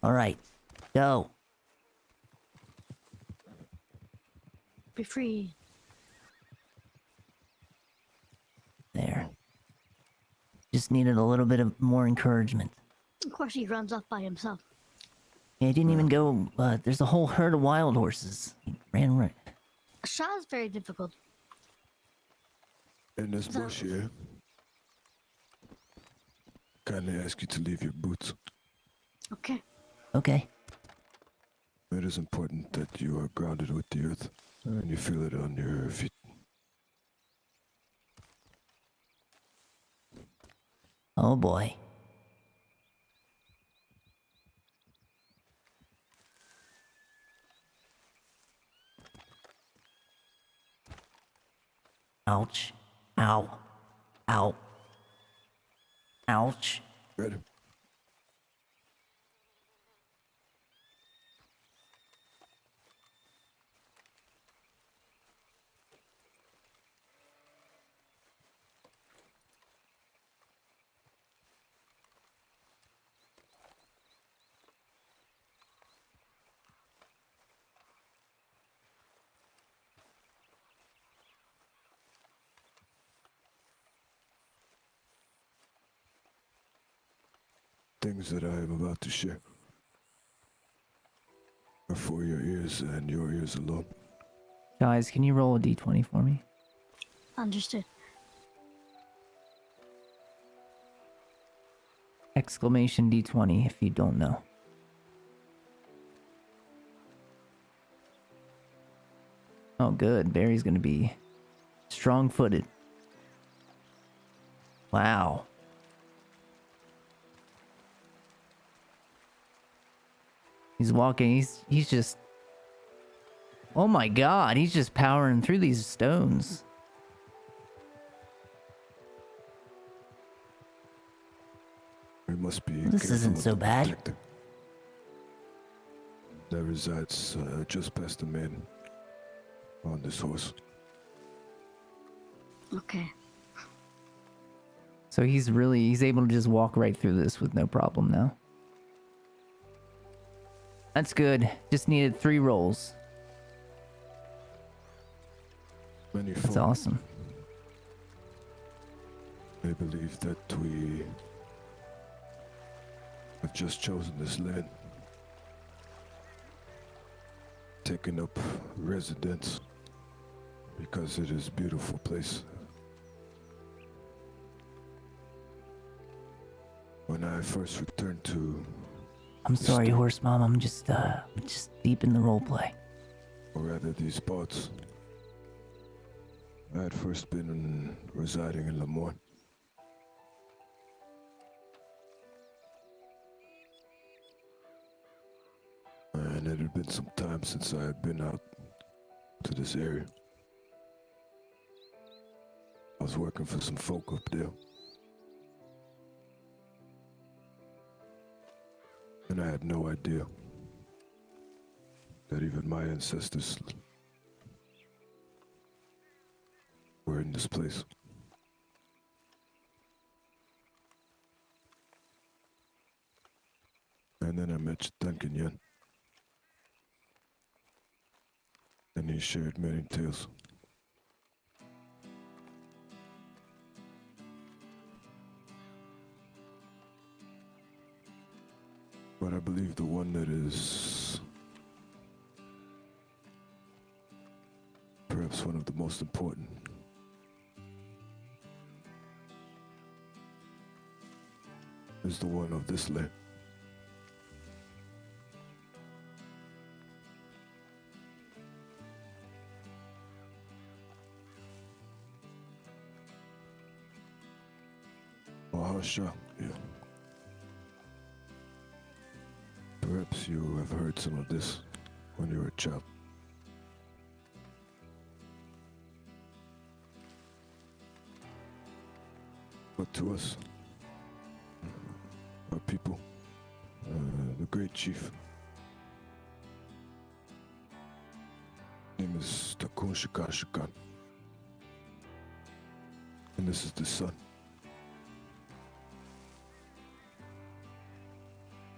Alright. Go. Be free. There. Just needed a little bit of more encouragement. Of course, he runs off by himself. Yeah, he didn't even go, there's a whole herd of wild horses. He ran right. Shaw's very difficult. In this bush here, kindly ask you to leave your boots. Okay. Okay. It is important that you are grounded with the earth and you feel it on your feet. Oh boy. Ouch. Ow. Ow. Ouch. Ready? Things that I am about to share are for your ears and your ears alone. Guys, can you roll a d20 for me? Understood. Exclamation d20 if you don't know. Oh good, Barry's gonna be strong-footed. Wow. He's walking, he's just... Oh my god, he's just powering through these stones. We must be This careful isn't of so the bad. protector that resides just past the man on this horse. Okay. So he's able to just walk right through this with no problem now. That's good. Just needed 3 rolls. Many That's folk awesome. may believe that we have just chosen this land, taken up residence because it is a beautiful place. When I first returned to, I'm sorry, Horse Mom. I'm just deep in the roleplay. or rather these parts, I had first been residing in Lemoyne. And it had been some time since I had been out to this area. I was working for some folk up there. And I had no idea that even my ancestors were in this place. And then I met Duncan Yen. And he shared many tales. But I believe the one that is perhaps one of the most important is the one of this land. Mahasha, yeah. Perhaps you have heard some of this when you were a child. But to us, our people, the great chief, name is Takun Shikar Shikan. And this is the sun.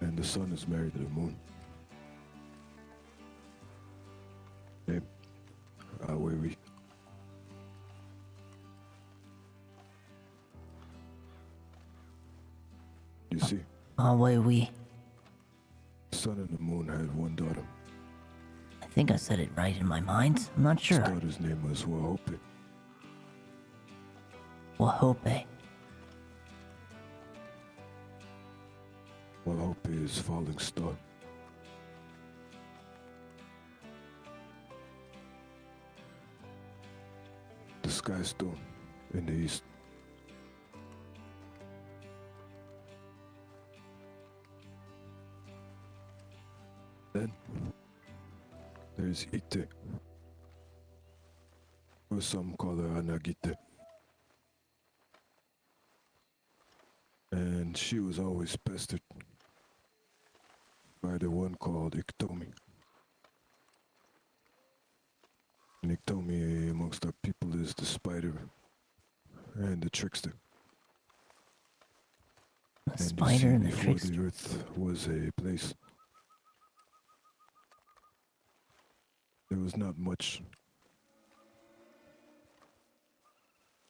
And the sun is married to the moon. Name, Awewi. You see, Oh, wait, we. the sun and the moon had one daughter. I think I said it right in my mind. I'm not His sure. daughter's name was Wahope. Wahope. Wahope is falling star. The sky stone in the east. Then there's Ite, or some call her Anagite. And she was always pestered by the one called Iktomi. And Iktomi amongst our people is the spider and the trickster. The And you spider see, and the before trickster. the earth was a place, there was not much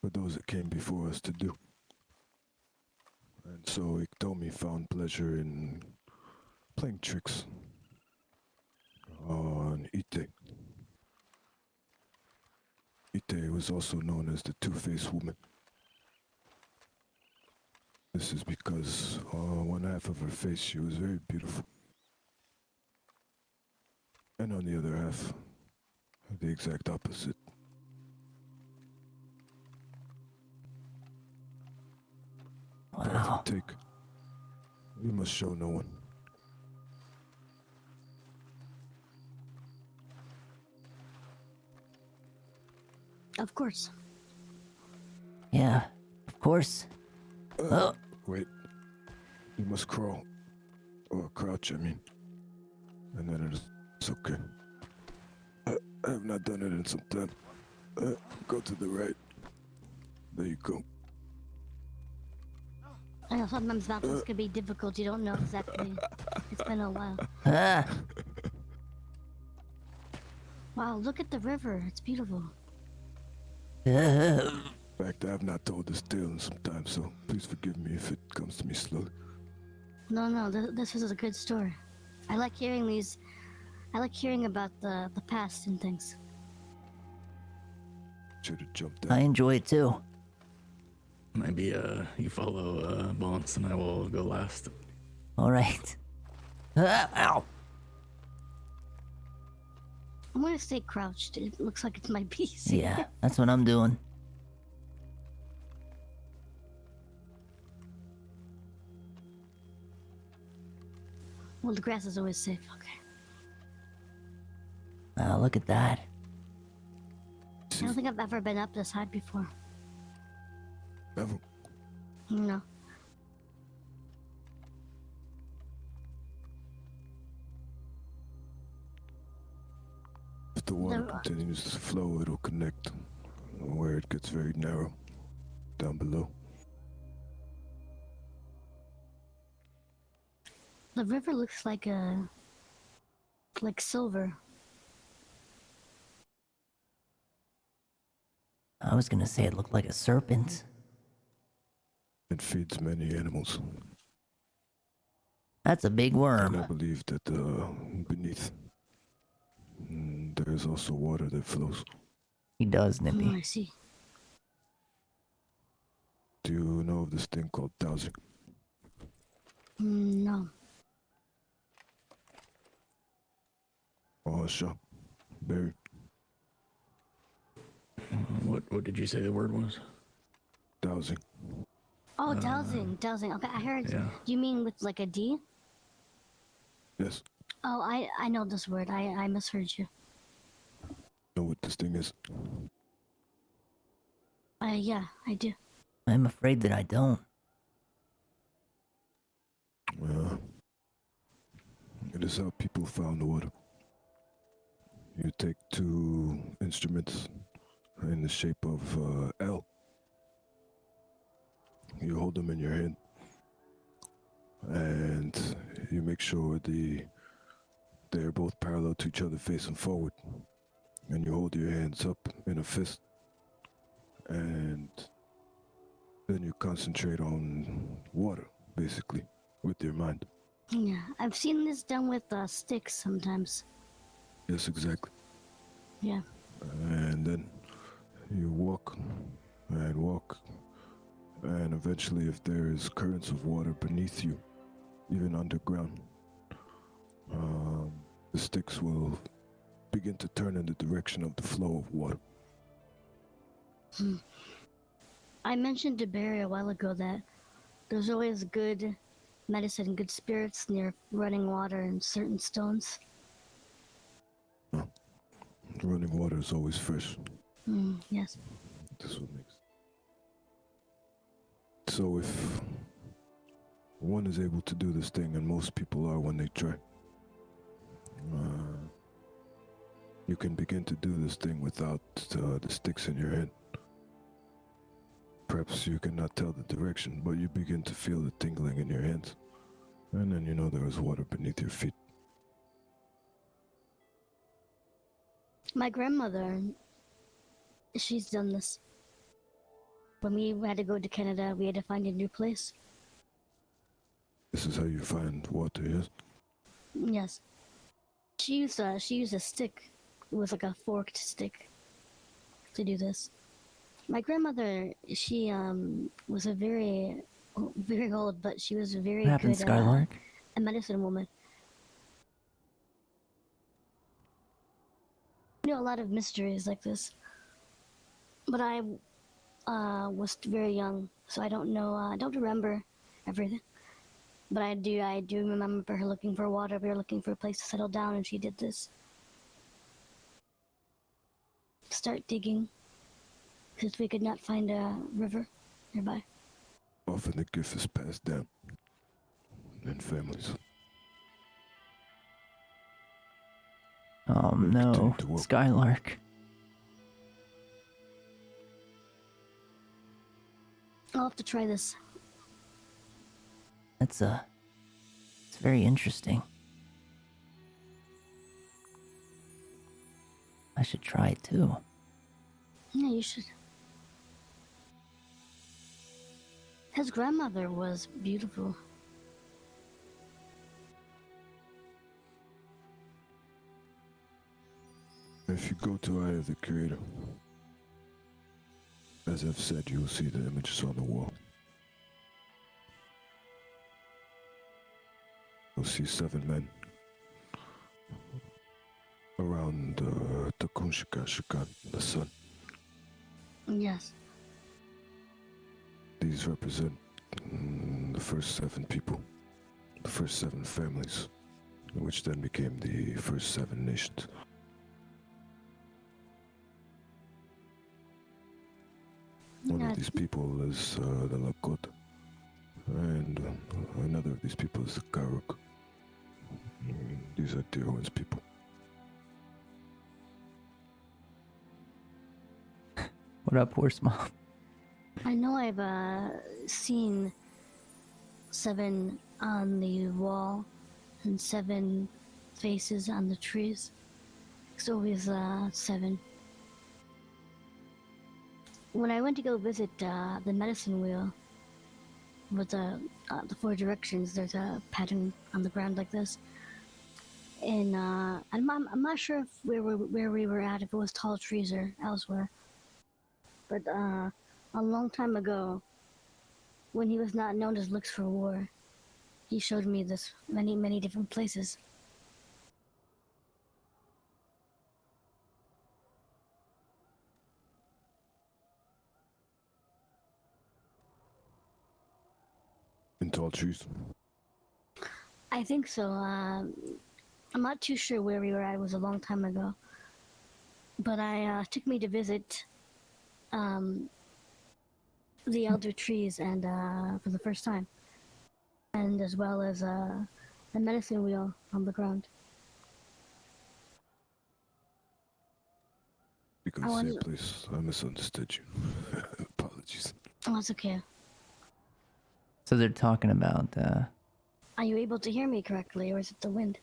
for those that came before us to do. And so Iktomi found pleasure in playing tricks on Ite. Ite was also known as the Two-Faced Woman. This is because on one half of her face she was very beautiful. And on the other half, the exact opposite. Wow. Take. You must show no one. Of course. Yeah, of course. Oh, Wait. You must crawl. Or crouch, I mean. And then it's okay. I have not done it in some time. Go to the right. There you go. I know sometimes mountains can be difficult. You don't know exactly. It's been a while. ah. Wow, look at the river. It's beautiful. In fact, I have not told this tale in some time, so please forgive me if it comes to me slowly. No, this is a good story. I like hearing these. I like hearing about the past and things. Should have jumped I out. enjoy it too. Maybe you follow Bones and I will go last. All right. Ow. I'm gonna stay crouched. It looks like it's my piece. Yeah, that's what I'm doing. Well, the grass is always safe. Okay. Oh, look at that. I don't think I've ever been up this high before. Never. No. If the water There- continues to flow, it'll connect where it gets very narrow down below. The river looks like silver. I was gonna say it looked like a serpent. It feeds many animals. That's a big And I worm. believe that beneath there is also water that flows. He does, Oh, Nippy. I see. Do you know of this thing called dowsing? No. Oh, sure. Barry. What did you say the word was? Dowsing. Oh, dowsing, dowsing. Okay, I heard. Yeah. You mean with like a D? Yes. Oh, I know this word. I misheard you. Know what this thing is? Yeah, I do. I'm afraid that I don't. It is how people found water. You take two instruments in the shape of L. You hold them in your hand, and you make sure they're both parallel to each other, facing forward. And you hold your hands up in a fist, and then you concentrate on water, basically, with your mind. Yeah, I've seen this done with sticks sometimes. Yes, exactly. Yeah. And then you walk and walk, and eventually, if there is currents of water beneath you, even underground, the sticks will begin to turn in the direction of the flow of water. I mentioned to Barry a while ago that there's always good medicine, good spirits near running water and certain stones. Running water is always fresh. Yes. This what makes. So if one is able to do this thing, and most people are when they try, you can begin to do this thing without the sticks in your hand. Perhaps you cannot tell the direction, but you begin to feel the tingling in your hands. And then you know there is water beneath your feet. My grandmother, she's done this. When we had to go to Canada, we had to find a new place. This is how you find water, yes? Yes. She used a stick. It was like a forked stick to do this. My grandmother, she was a very old, but she was a very What happened, good Skylark? a medicine woman. I know a lot of mysteries like this, but I was very young, so I don't know. I don't remember everything. But I do remember her looking for water. We were looking for a place to settle down, and she did this. Start digging, because we could not find a river nearby. Often the gift is passed down in families. Oh They no, continue to work. Skylark. I'll have to try this. It's very interesting. I should try it too. Yeah, you should. His grandmother was beautiful. If you go to Eye of the Creator, as I've said, you will see the images on the wall. You'll see 7 men around Takunshika Shikan, the sun. Yes. These represent the first 7 people, the first 7 families, which then became the first 7 nations. One Yeah, of these people is the Lakota, and another of these people is the Karuk. These are Deerhorn's people. What up, horse mom? I know I've seen 7 on the wall and 7 faces on the trees. It's always 7. When I went to go visit the medicine wheel with the 4 directions, there's a pattern on the ground like this. And I'm not sure if where we were at, if it was tall trees or elsewhere. But a long time ago, when he was not known as Looks for War, he showed me this many different places. In tall trees. I think so. I'm not too sure where we were at. It was a long time ago. But I took me to visit the elder trees and for the first time, and as well as the medicine wheel on the ground. Because I same was- place. I misunderstood you. Apologies. Oh, it's okay. So they're talking about, Are you able to hear me correctly, or is it the wind?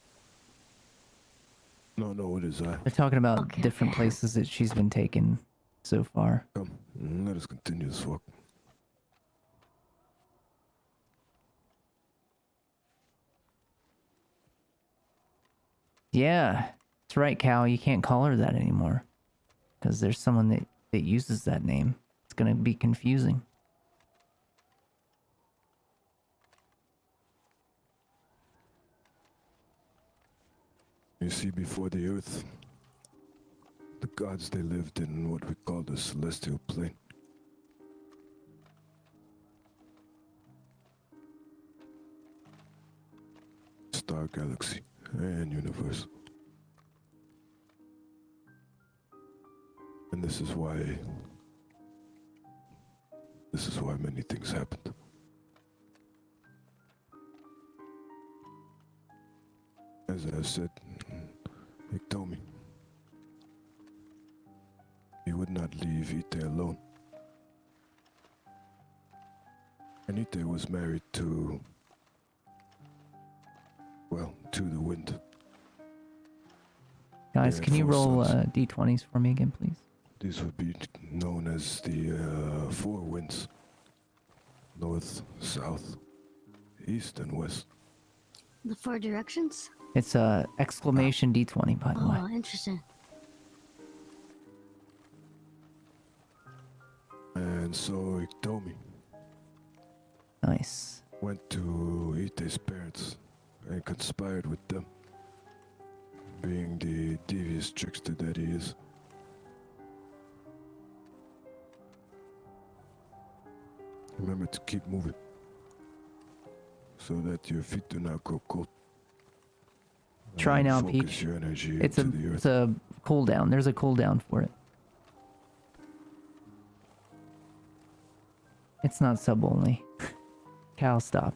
No, it is I. they're talking about Okay, different okay. places that she's been taken so far. Come, let us continue this walk. Yeah, that's right, Cal. You can't call her that anymore. Because there's someone that uses that name. It's gonna be confusing. You see, before the earth, the gods, they lived in what we call the celestial plane. Star galaxy and universe. And this is why many things happened. As I said, he told me he would not leave Ite alone. And Ite was married to, well, to the wind. Guys, Yeah, can you 4 roll sons. d20s for me again, please? These would be known as the 4 winds. North, south, east, and west. The four directions? It's a exclamation d20, by the way. Oh, interesting. And so Iktomi Nice. went to Ite's parents and conspired with them, being the devious trickster that he is. Remember to keep moving so that your feet do not grow cold. Try And now, focus Peach. your energy It's a into the it's earth. a cooldown. There's a cooldown for it. It's not sub only. Cal, stop.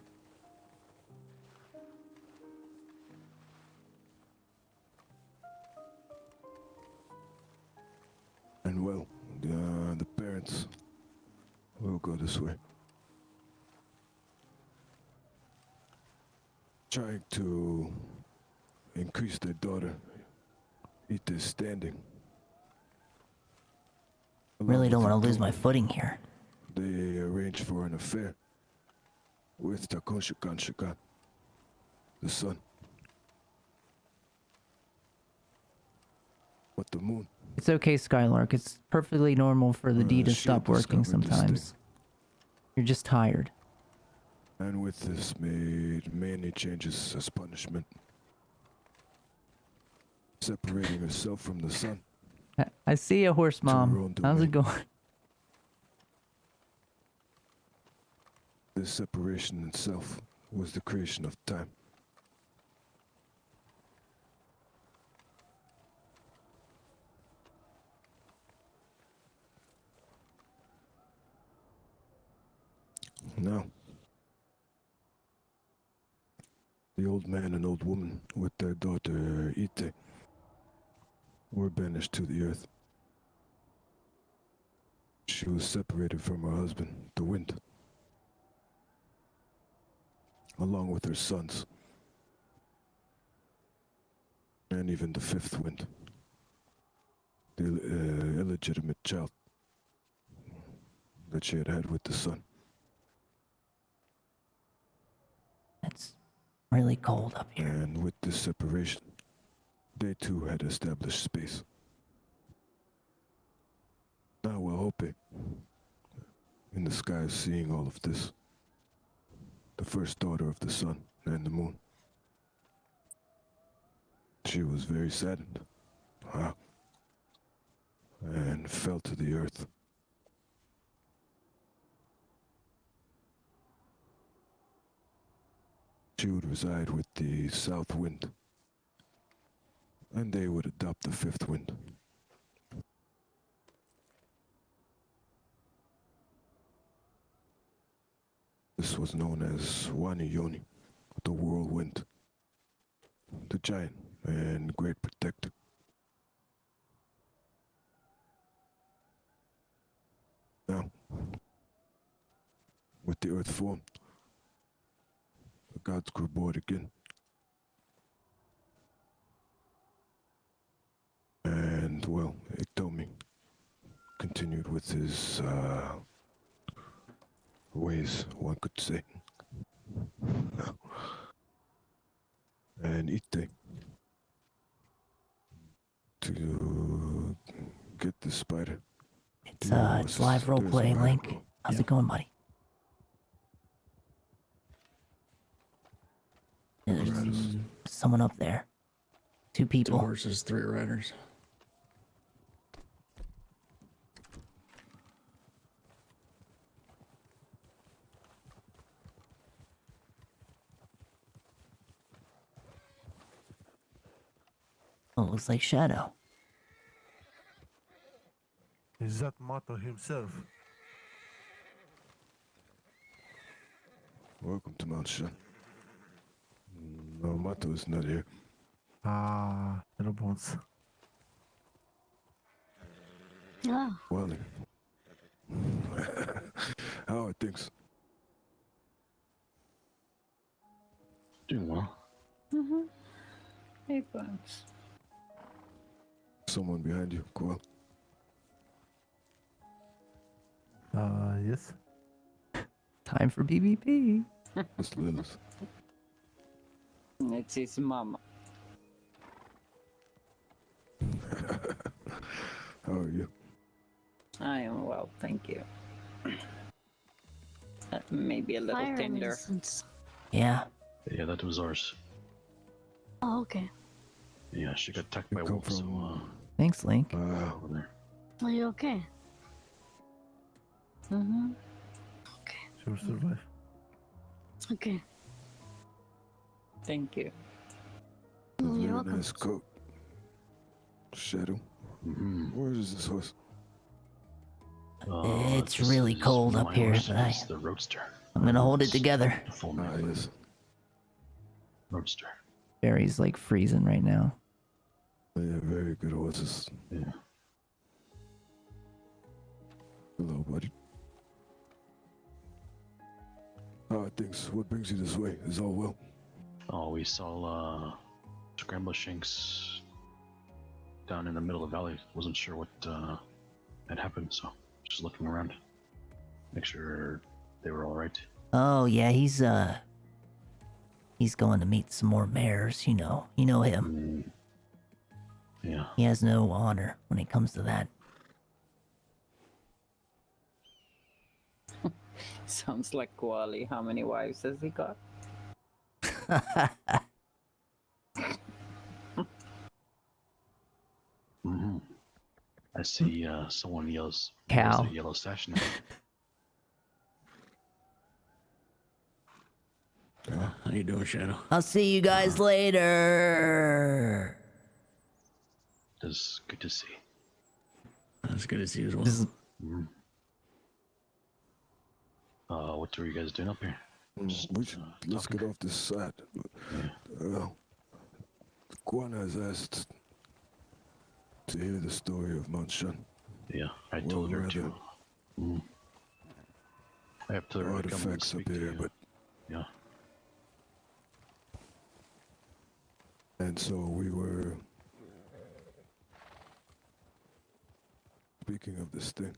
And well, the parents will go this way. Trying to increase their daughter Ite's standing. Really don't want to lose Iktomi, my footing here. They arranged for an affair with Takon Shikan, the son. But the moon, It's okay, Skylark. It's perfectly normal for the D to she stop working discovered this sometimes. thing. You're just tired. and with this made many changes as punishment. Separating herself from the sun. I see a horse, her own Mom. How's it domain. going? This separation itself was the creation of time. Now, the old man and old woman with their daughter Ite were banished to the earth. She was separated from her husband, the wind, along with her sons, and even the fifth wind, the illegitimate child that she had had with the sun. It's really cold up here. And with this separation, they too had established space. Now we're hoping, in the skies seeing all of this, the first daughter of the sun, and the moon. She was very saddened. And fell to the earth. She would reside with the south wind, and they would adopt the fifth wind. This was known as Wani Yoni, the whirlwind, the giant and great protector. Now, with the earth formed, the gods grew bored again. And, well, Iktomi continued with his ways, one could say. And Ite to get the spider. It's live roleplay, Link. How's it going, buddy? There's someone up there. Two 2 people. horses, 3 riders. Oh, looks like Shadow. Is that Mato himself? Welcome to Mount Shan. No, Mato is not here. Ah, robots. Oh, Well, how are things? Doing well. Hey, thanks. Someone behind you, Quill. Yes. Time for BBP. Miss Lilith. It's his mama. How are you? I am well, thank you. Maybe a little fire tender. resistance. Yeah. Yeah, that was ours. Oh, okay. Yeah, she got attacked You by come wolves, so from- Thanks, Link. over there. Are you okay? Mm-hmm. She'll survive. Okay. Thank you. You're Very welcome. nice coat. Shadow. Where is this horse? It's really cold up here, but It's the roadster. I'm gonna hold it together. The full Ah, name. yes. Roadster. Barry's like freezing right now. Yeah, very good horses. Yeah. Hello, buddy. How are things? What brings you this way? Is all well? Oh, we saw Scramble Shanks down in the middle of the valley. Wasn't sure what had happened, so just looking around. Make sure they were alright. Oh yeah, he's going to meet some more mares, you know. You know him. Yeah. He has no honor when it comes to that. Sounds like Kuali. How many wives has he got? I see someone yells Cow. wears a yellow sash now. How you doing, Shadow? I'll see you guys later. That's good to see. That's good to see you as well. This is What are you guys doing up here? Let's get off this side. Guana has asked to hear the story of Mount Shan. Yeah, I Well, told her rather to. I have told her to come and artifacts up speak to here, you. but Yeah. and so we were speaking of this thing.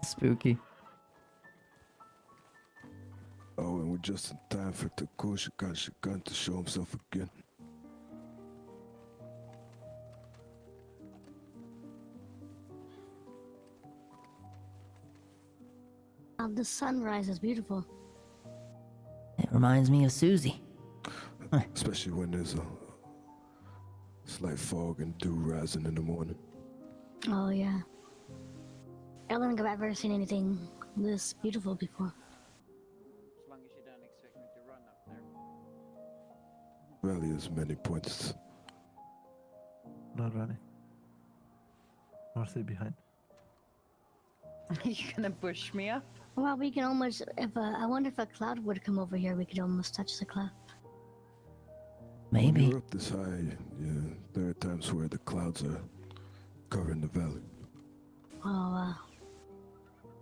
spooky. Oh, and we're just in time for Takoshi Shikan to show himself again. The sunrise is beautiful. It reminds me of Susie. Especially when there's a slight fog and dew rising in the morning. Oh yeah. I don't think I've ever seen anything this beautiful before. As long as you don't expect me to run up there. Valley has many points. Not running. Or stay behind. You gonna push me up? Well, we can almost. If I wonder if a cloud would come over here, we could almost touch the cloud. When Maybe. you're up this high, yeah, there are times where the clouds are covering the valley. Oh,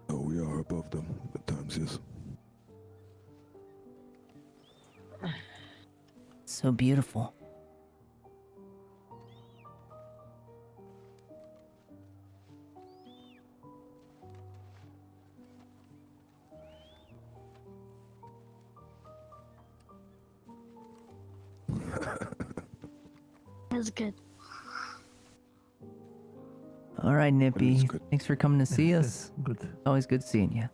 Oh, we are above them at times, yes. So beautiful. that's good. All right, Nippy. good. Thanks for coming to see us. Yes, good. Always good seeing you.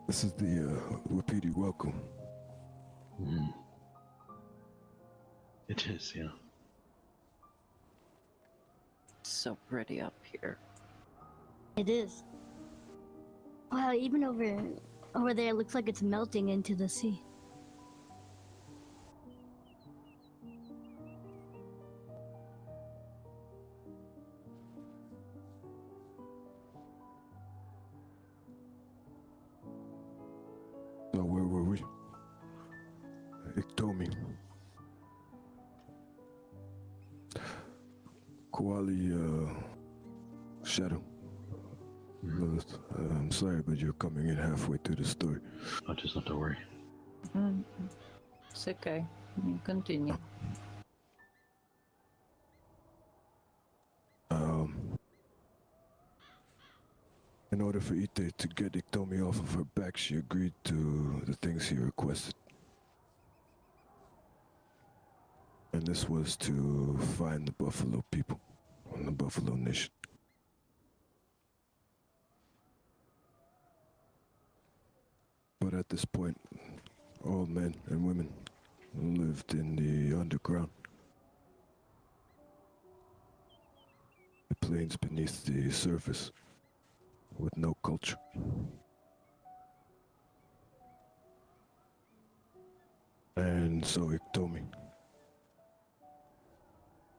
This is the Wapiti welcome. Mm. It is, yeah. So pretty up here. It is. Wow, even over there, it looks like it's melting into the sea. So where were we? Iktomi. Koali, Shadow. Lilith, I'm sorry, but you're coming in halfway through the story. Oh, just not to worry. It's okay. You continue. In order for Ite to get Iktomi off of her back, she agreed to the things he requested. And this was to find the Buffalo people and the Buffalo Nation. But at this point, all men and women lived in the underground. The plains beneath the surface, with no culture. And so Iktomi,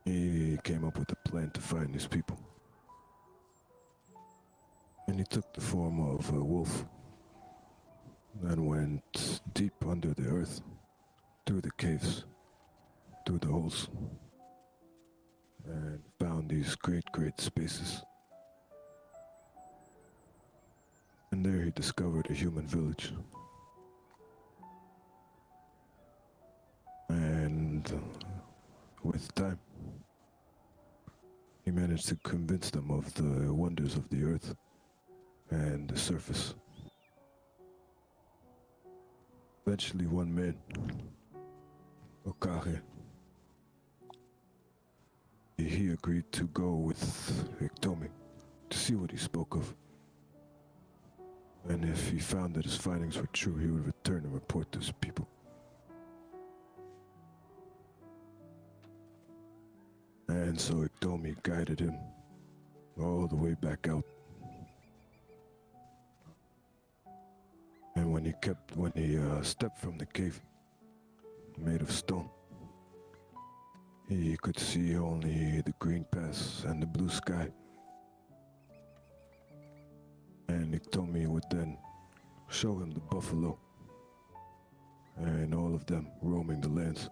he came up with a plan to find these people. And he took the form of a wolf and went deep under the earth, through the caves, through the holes, and found these great spaces. And there he discovered a human village. And with time, he managed to convince them of the wonders of the earth and the surface. Eventually, one man, Okage, he agreed to go with Iktomi to see what he spoke of. And if he found that his findings were true, he would return and report to his people. And so Iktomi guided him all the way back out. And when he stepped from the cave made of stone, he could see only the green pass and the blue sky. And Iktomi would then show him the buffalo and all of them roaming the lands.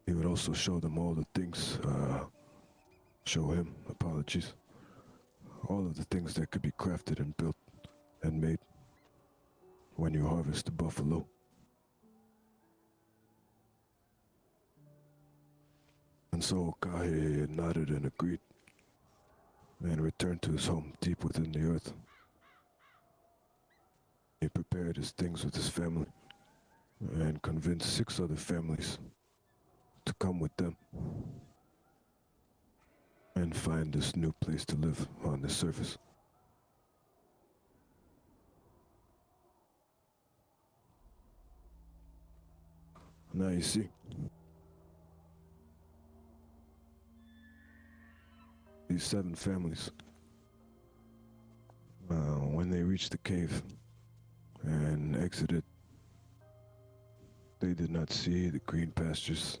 He would also show them all the things, all of the things that could be crafted and built and made when you harvest the buffalo. And so Okage nodded and agreed, and returned to his home deep within the earth. He prepared his things with his family and convinced 6 other families to come with them. and find this new place to live on the surface. Now you see, these 7 families, when they reached the cave and exited, they did not see the green pastures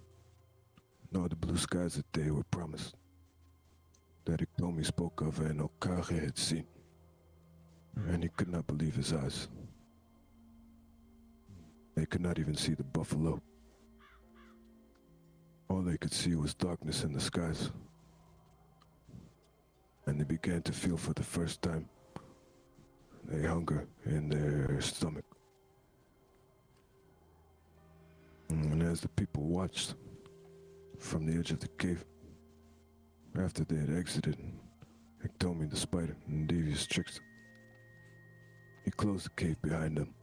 nor the blue skies that they were promised, that Iktomi spoke of and Okage had seen, and he could not believe his eyes. They could not even see the buffalo. All they could see was darkness in the skies. And they began to feel for the first time a hunger in their stomach. And as the people watched from the edge of the cave, after they had exited, Iktomi the spider and devious tricks, he closed the cave behind them,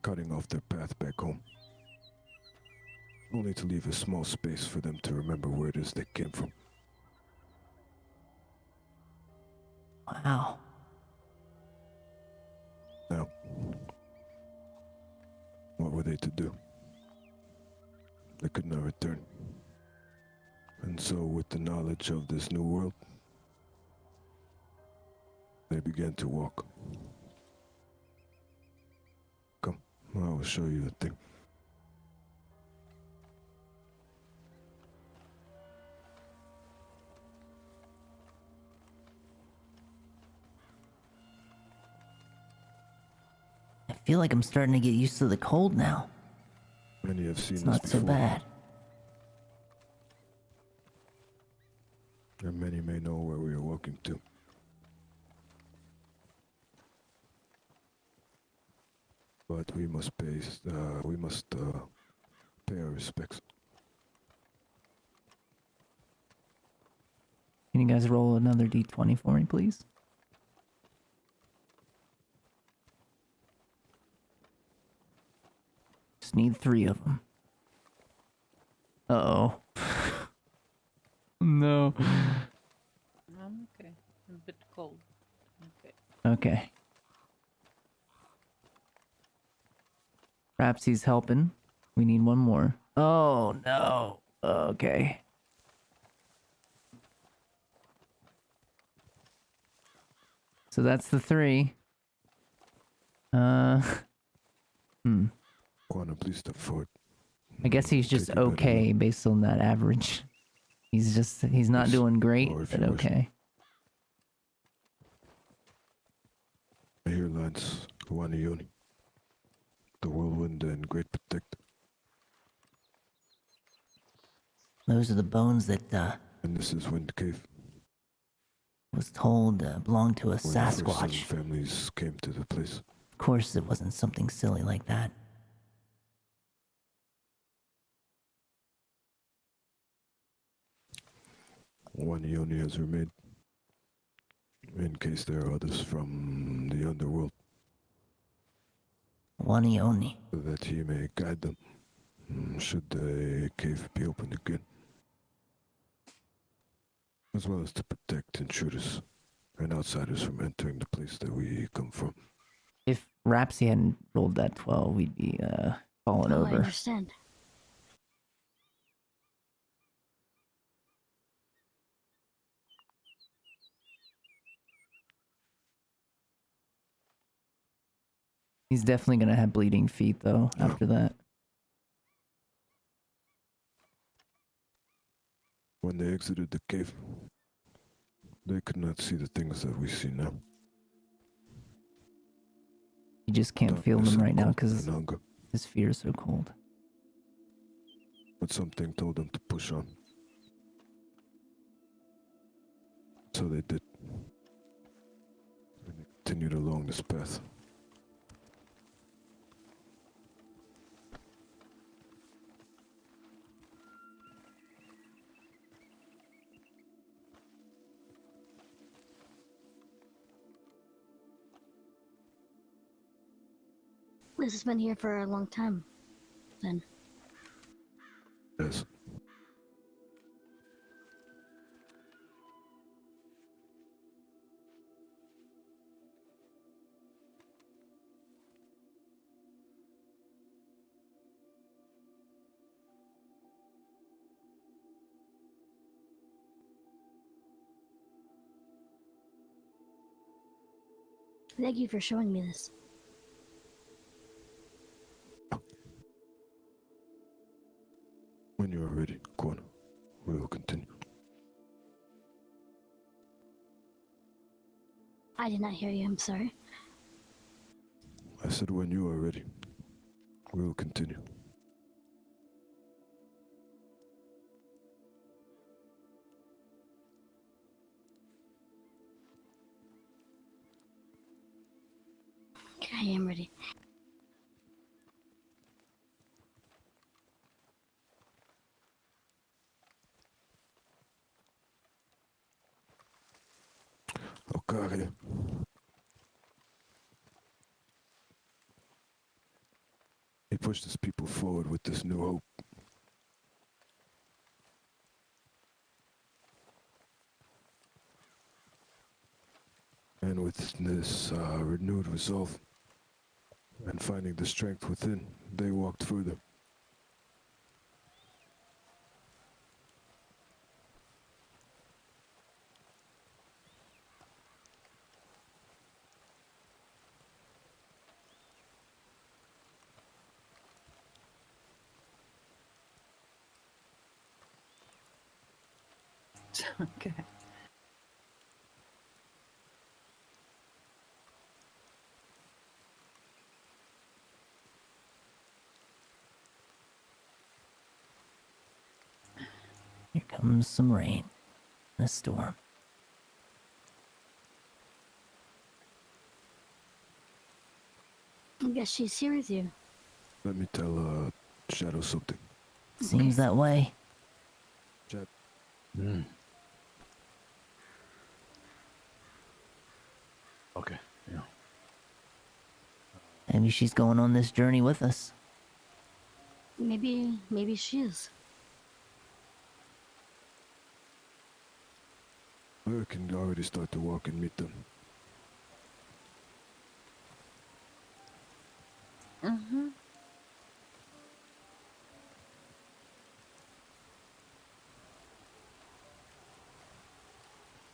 cutting off their path back home, only to leave a small space for them to remember where it is they came from. Wow. Now, what were they to do? They could not return. And so, with the knowledge of this new world, they began to walk. Come, I will show you the thing. I feel like I'm starting to get used to the cold now. Many have seen It's this not before, so bad. and many may know where we are walking to. But we must pay our respects. Can you guys roll another d20 for me, please? Just need 3 of them. Uh-oh. No. I'm okay. A bit cold. Okay. Okay. Perhaps he's helping. We need one more. Oh, no. Okay. So that's the 3. Quanah, please step forward. I guess he's just Take you better okay based on that average. He's not Yes, doing great, or if but you wish. okay. Here lies Wanioni, the whirlwind and great protector. Those are the bones that And this is Wind Cave, was told belonged to a where the first 7 Sasquatch. families came to the place. Of course, it wasn't something silly like that. Wanioni has remained, in case there are others from the underworld, Wanioni. so that he may guide them, should the cave be opened again, as well as to protect intruders and outsiders from entering the place that we come from. If Rapsy hadn't rolled that 12, we'd be falling Oh, I over. understand. He's definitely gonna have bleeding feet though after that. When they exited the cave, they could not see the things that we see now. He just can't feel Darkness them and right now cold because and hunger. his feet are so cold. But something told them to push on. So they did. And they continued along this path. This has been here for a long time, then. Yes. Thank you for showing me this. When you are ready, Quan, we will continue. I did not hear you, I'm sorry. I said when you are ready, we will continue. Okay, I am ready. Okage. He pushed his people forward with this new hope. And with this renewed resolve and finding the strength within, they walked further. Okay. Here comes some rain. A storm. I guess she's here with you. Let me tell Shadow something. Seems that way. Shadow, Hmm. Okay, yeah. Maybe she's going on this journey with us. Maybe she is. I can already start to walk and meet them. Mm-hmm.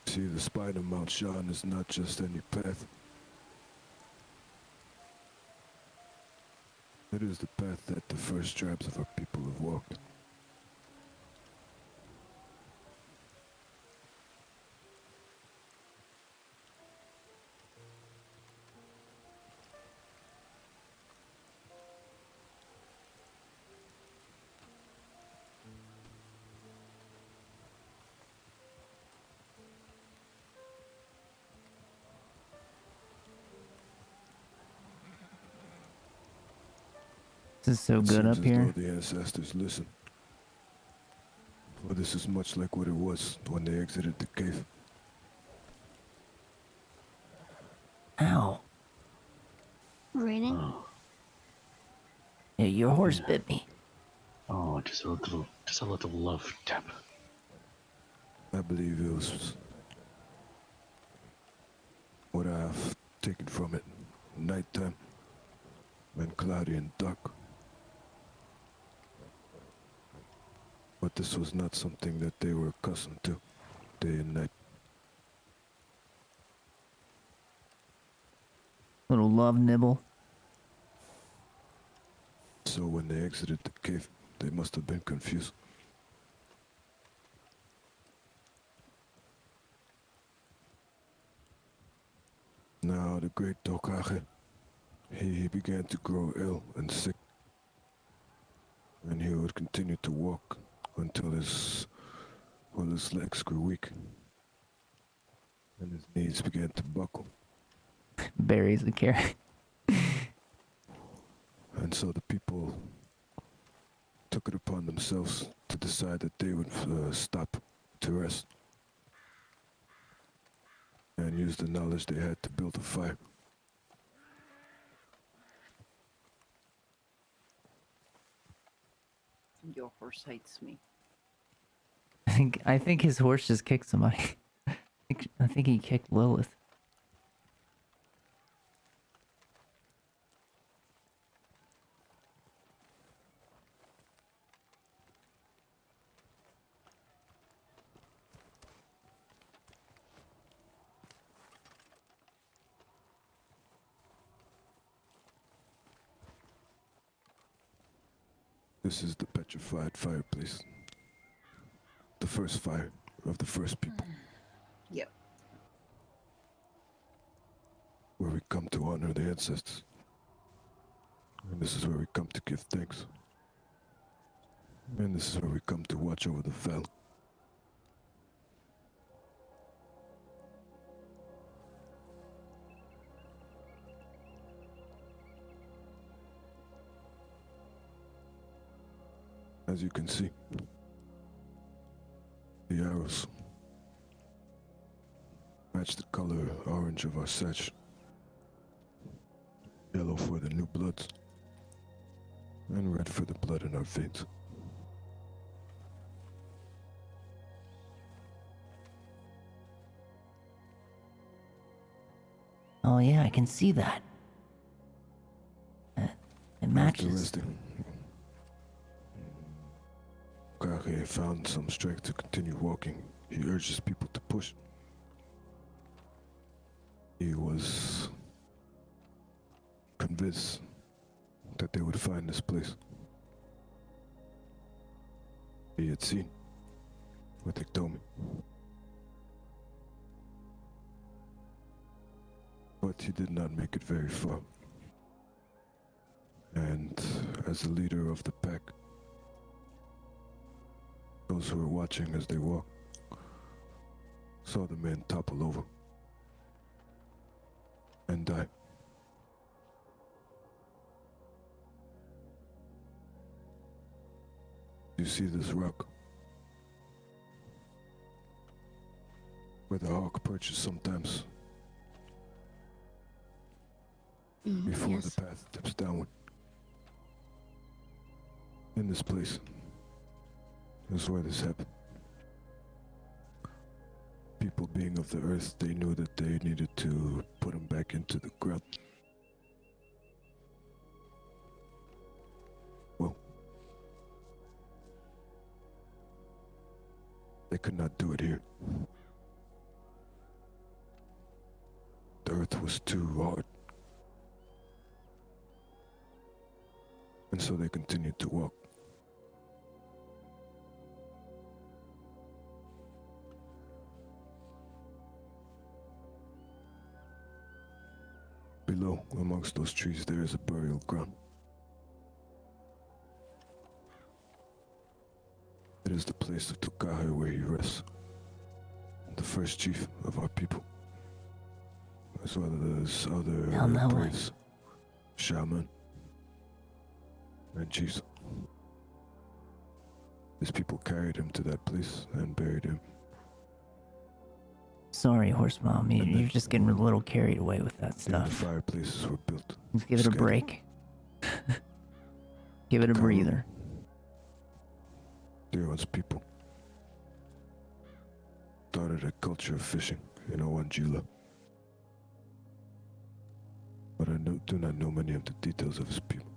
See, the spine of Mount Shan is not just any path. It is the path that the first tribes of our people have walked. This is so It good seems up as here. though the ancestors listen. Well, this is much like what it was when they exited the cave. Ow. Raining? Oh, Yeah, your horse Yeah. bit me. oh, just a little love tap. I believe it was what I have taken from it. Nighttime and cloudy and dark. But this was not something that they were accustomed to, day and night. Little love nibble. So when they exited the cave, they must have been confused. Now the great Tokage, he began to grow ill and sick. And he would continue to walk until his legs grew weak. And his knees began to buckle. Buries the carrot. And so the people took it upon themselves to decide that they would stop to rest and use the knowledge they had to build a fire. Your horse hates me. I think his horse just kicked somebody. I think he kicked Lilith. This is the petrified fireplace. The first fire of the first people. Yep. Where we come to honor the ancestors. And this is where we come to give thanks. And this is where we come to watch over the valley. As you can see, the arrows match the color orange of our sash. Yellow for the new bloods, and red for the blood in our veins. Oh yeah, I can see that. It After matches. resting, Kage found some strength to continue walking. He urges people to push. He was convinced that they would find this place. He had seen what they told me. But he did not make it very far. And as the leader of the pack, those who were watching as they walked saw the man topple over and die. You see this rock where the hawk perches sometimes before yes. the path tips downward. In this place is where this happened. People being of the earth, they knew that they needed to put him back into the ground. Well, they could not do it here. The earth was too hard. And so they continued to walk. Below, amongst those trees, there is a burial ground. It is the place of Tukahe where he rests, the first chief of our people, as well as other Down that way. priests, shaman, and chiefs. His people carried him to that place and buried him. Sorry, horse mom. You're just getting a little carried away with that Then the stuff. fireplaces were built. Let's give it a Scattered. break. Give it a Come. breather. Dear one's people started a culture of fishing in Owanjula. But I do not know many of the details of his people.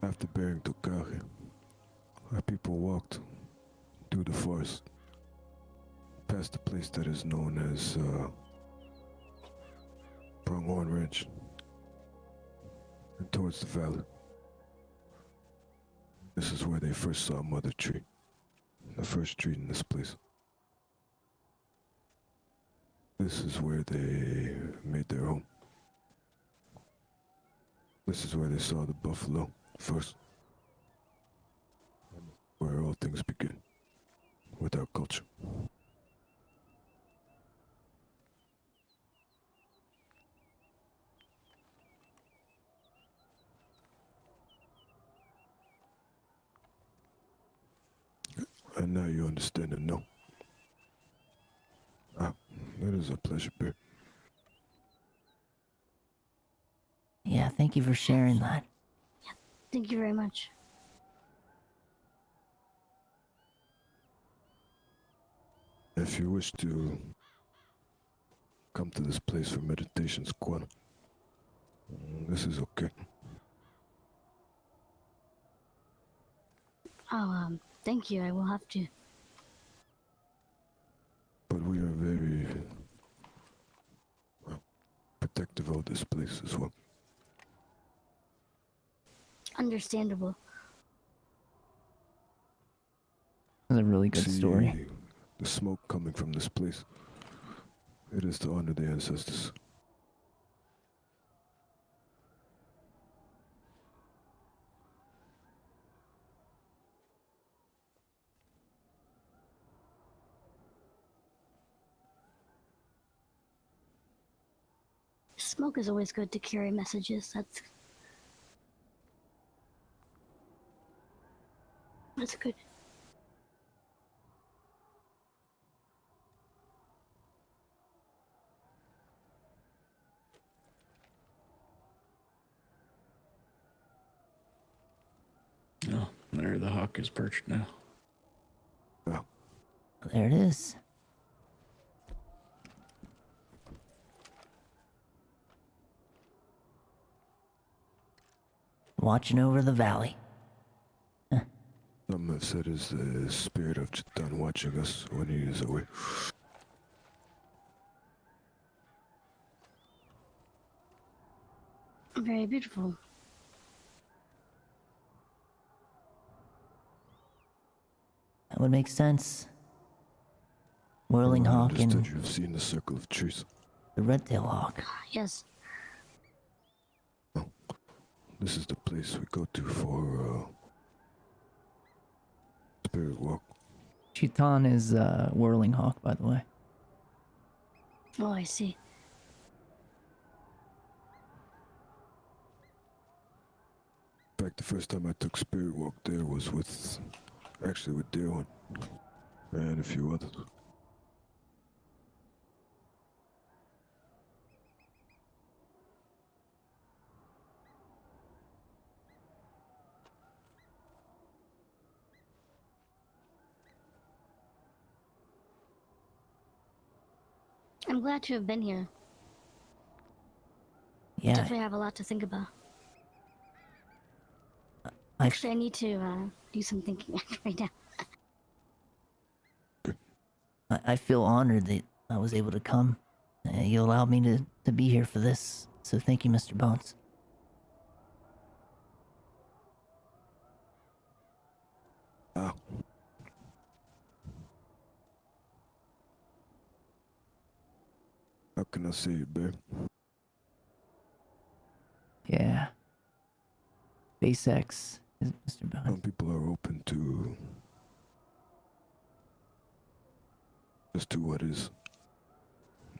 After burying Tukahe, our people walked through the forest, past the place that is known as Pronghorn Ranch, and towards the valley. This is where they first saw Mother Tree, the first tree in this place. This is where they made their home. This is where they saw the buffalo first. Where all things begin, with our culture. And now you understand and know. Ah, it is a pleasure, Bear. Yeah, thank you for sharing that. Thank you very much. If you wish to come to this place for meditations, Kwana, this is okay. Oh, thank you. I will have to. But we are very protective of this place as well. understandable. It's a really good See story. the smoke coming from this place. It is to honor the ancestors. Smoke is always good to carry messages. That's good. Oh, there the hawk is perched now. There it is. Watching over the valley. Some have said is the spirit of Chitan watching us when he is away. Very beautiful. That would make sense. Whirling I hawk understood and you've seen the circle of trees. the red-tailed hawk. Yes. This is the place we go to for spirit walk. Chitan is whirling hawk, by the way. Oh, I see. In fact, the first time I took spirit walk there was with Deerhorn and a few others. I'm glad to have been here. Yeah, Definitely have a lot to think about. I Actually, I need to do some thinking right now. I feel honored that I was able to come. You allowed me to be here for this, so thank you, Mr. Bones. Ah. How can I say it, Bear? Yeah. SpaceX is Mr. Some Bones. people are open to just to what is.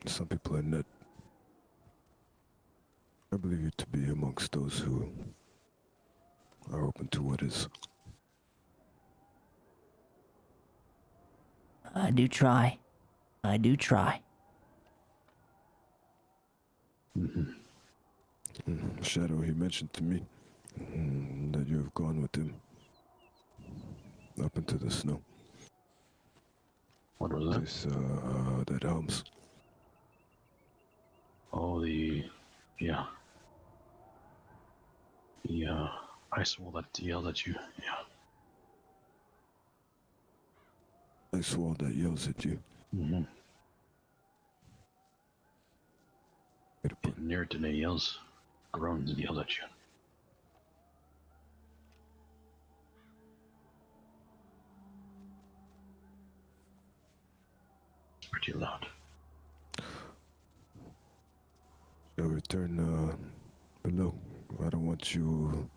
Some people are not. I believe you to be amongst those who are open to what is. I do try. I do try. Shadow, he mentioned to me that you have gone with him up into the snow. What was that? This, that Helms. Oh, yeah. The ice wall that yelled at you. Yeah. Ice wall that yells at you. Mm-hmm. Way to put Getting near it and it yells, groans and yells at you. It's pretty loud. I'll return below. I don't want your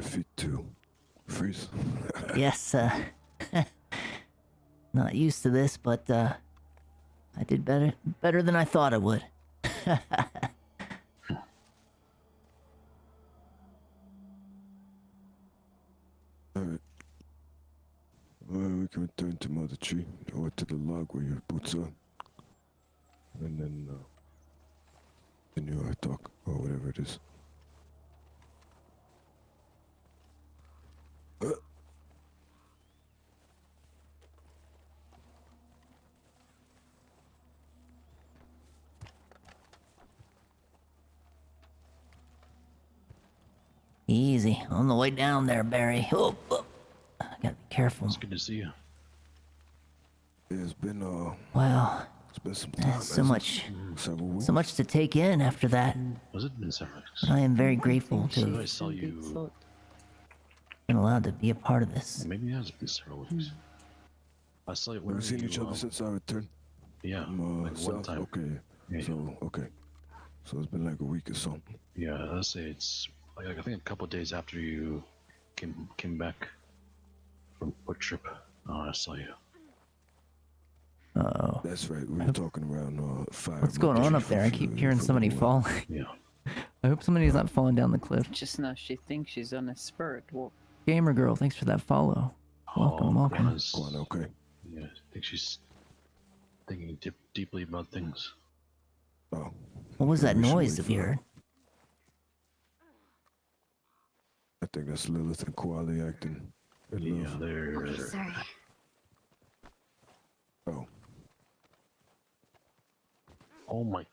feet to freeze. Yes, not used to this, but I did better than I thought I would. Alright. Well, we can return to Mother Tree, or to the log where your boots are. And then continue our talk, or whatever it is. Easy, on the way down there, Barry. Oh, I gotta be careful. It's good to see you. It's been Well, It's been some time. So much, Several weeks. so much to take in after that. Was it been several weeks? I am very grateful to So I have saw you. been allowed to be a part of this. Maybe it has been several weeks. I saw you when We've seen you, each other since I returned. Yeah, From, like one south? time. Okay. Yeah. So, okay. So it's been like a week or so. Yeah, let's say it's like I think a couple of days after you came back from a trip. I saw you. Uh-oh. That's right. We were talking around fire. What's going on up there? I keep hearing somebody fall. Yeah. I hope somebody's not falling down the cliff. Just now she thinks she's on a spirit walk. Gamer girl, thanks for that follow. Welcome, welcome. Guana's- Going okay. Yeah, I think she's thinking deeply about things. Oh. What was that we should noise wait that for we her. heard? I think that's Lilith and Koali acting. in Yeah, love. they're. Okay, sorry. Oh. Oh my.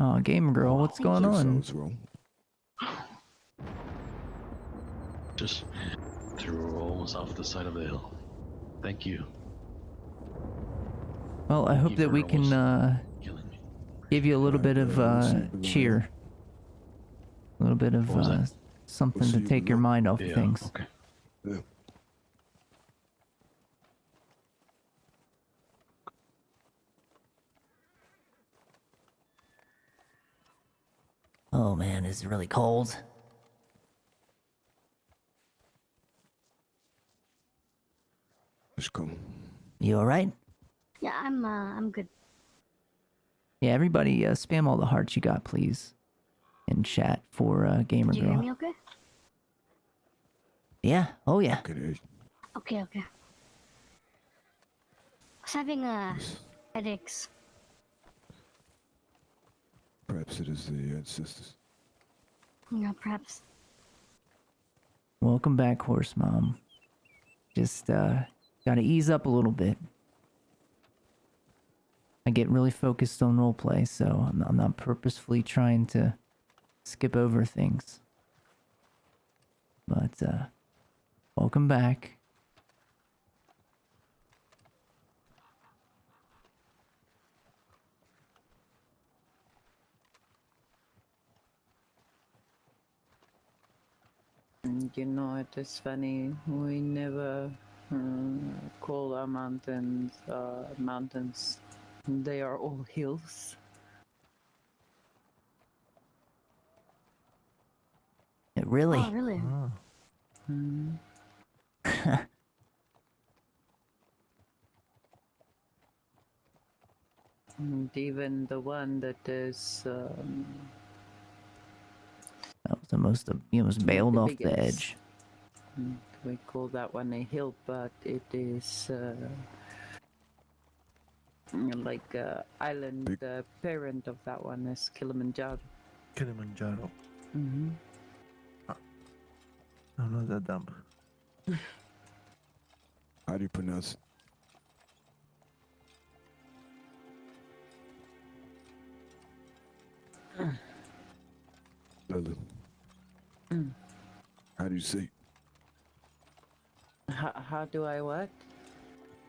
Oh, gamer girl, what's going Think on? something's wrong. Just threw almost off the side of the hill. Thank you. Well, I hope Keep that her we can almost killing me. give you a little bit of we'll see you cheer. A little bit of What was that? something We'll to see you take your below. mind off of Yeah. things. Okay. Yeah. Oh man, it's really cold. Just come. You alright? Yeah, I'm good. Yeah, everybody spam all the hearts you got, please. In chat for gamer Did you hear girl. me okay? Yeah, oh yeah. Okay. Okay, okay. I was having headaches. Perhaps it is the ancestors. Yeah, perhaps. Welcome back, horse mom. Just gotta ease up a little bit. I get really focused on roleplay, so I'm not purposefully trying to skip over things. But welcome back. You know, it is funny. We never call our mountains mountains. They are all hills. Really? Oh, really? Ah, Mm. And even the one that is That was you almost bailed the off the biggest. edge. we call that one a hill, but it is like island. Big- The parent of that one is Kilimanjaro. Kilimanjaro. Mm-hmm. I'm not that dumb. How do you pronounce it? Lilith. Mm. How do you say? How do I what?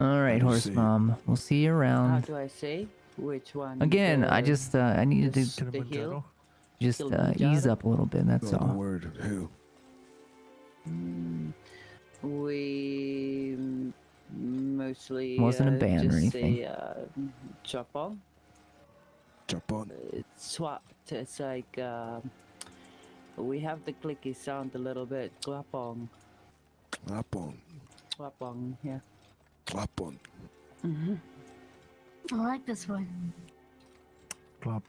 All right, do you horse say it? mom. We'll see you How around. do I say which one? Again, I just I needed this- to The hill? Kilimanjaro. just ease Kilimanjaro? up a little bit. That's No, the all. word hill. We mostly Wasn't a band or just anything. say chop on. Chop on. It's swapped. It's like we have the clicky sound a little bit. Clapong, Clap on. clapong. Yeah. Clap on. I like this one. Clap,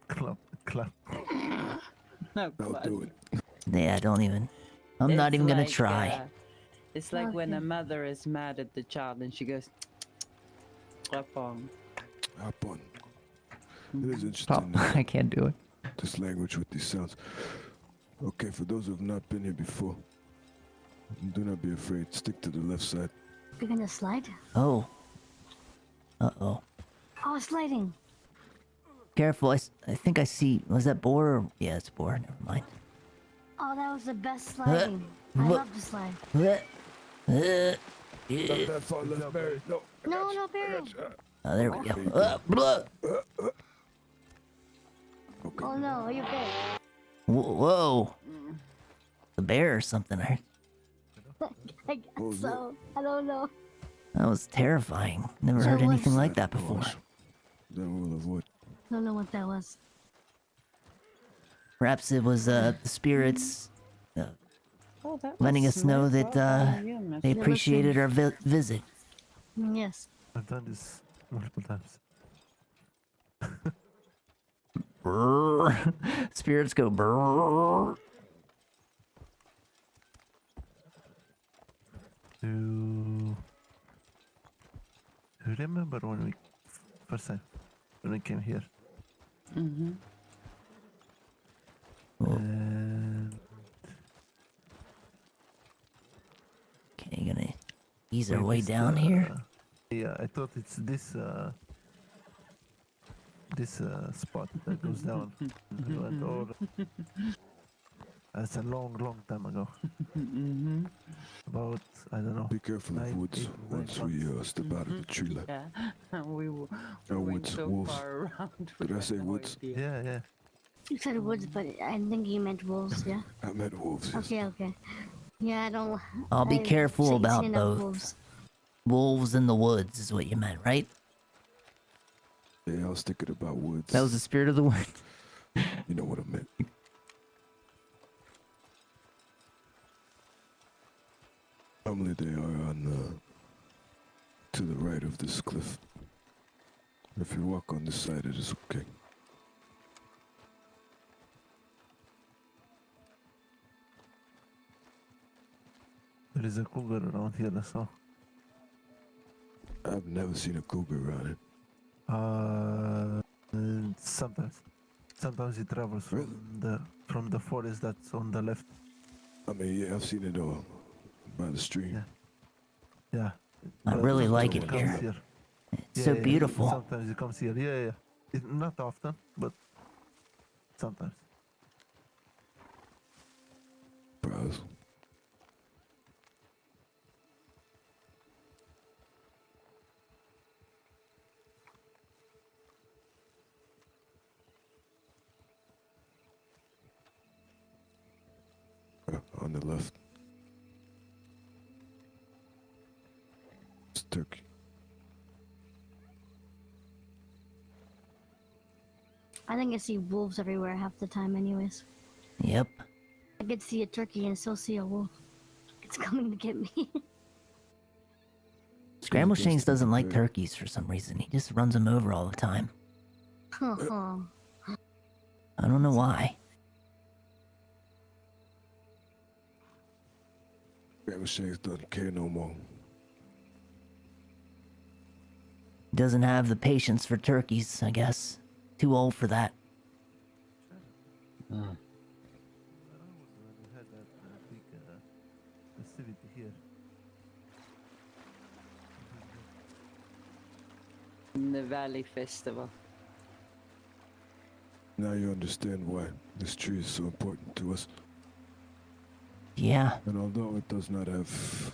clap, clap. No, I'll clap. do it. Yeah, don't even. I'm not It's even gonna like, try. It's like when a Okay. mother is mad at the child and she goes, clapong. Clap on. It is Oh, interesting. I can't do it. This language with these sounds. Okay, for those who have not been here before, do not be afraid. Stick to the left side. We're gonna slide? Oh. Uh-oh. Oh, sliding. Careful, I think I see... Was that boar? Or... Yeah, it's boar. Never mind. Oh, that was the best sliding. I Look. love the slide. Not that far left, Barry. No. I No, got you. no, I Barry. got you. Oh, there we go. Okay. Blah. Okay. Oh no, are you okay? Whoa. The bear or something. I What guess was so. I don't know. That was terrifying. Never Sure heard anything was. like that before. Gosh. That will avoid. Don't know what that was. Perhaps it was the spirits Oh, that letting was us know smooth. that Well done, you, they Mr. appreciated our visit. Yes. I've done this multiple times. Brrr. Spirits go brrr. Do you remember when we first time when we came here? Mm-hmm. Oh, And okay, gonna ease our we way missed, down here. Yeah, I thought it's this spot that goes down. And we went over. That's a long time ago. Mm-hmm. About I don't know. Be careful of 9, woods 8, 9 once we months. step out of the tree line. Yeah, we went woods, so wolves. far around. we Did I had say no woods? idea. Yeah. You said woods, but I think you meant wolves. Yeah. I met wolves. Yes. Okay. Yeah, I don't. I'll be careful about seen both. wolves. Wolves in the woods is what you meant, right? Yeah, I was thinking about woods. That was the spirit of the word. You know what I meant. Normally they are on to the right of this cliff. If you walk on this side, it is okay. There is a cougar around here, that's all. I've never seen a cougar around here. Sometimes it travels Really? from the forest that's on the left. I mean, yeah, I've seen it all by the stream. Yeah. Yeah. I But really like sometimes it comes here. It's Yeah, so yeah, beautiful. Sometimes it comes here. Yeah. Not often, but sometimes. Browse. On the left. It's turkey. I think I see wolves everywhere half the time, anyways. Yep. I could see a turkey and still see a wolf. It's coming to get me. Scramble guess Shanks doesn't like okay. turkeys for some reason. He just runs them over all the time. Oh, I don't know why. Grandma Shanks doesn't care no more. He doesn't have the patience for turkeys, I guess. Too old for that. When we had that big festivity here. The Valley Festival. Now you understand why this tree is so important to us. Yeah. And although it does not have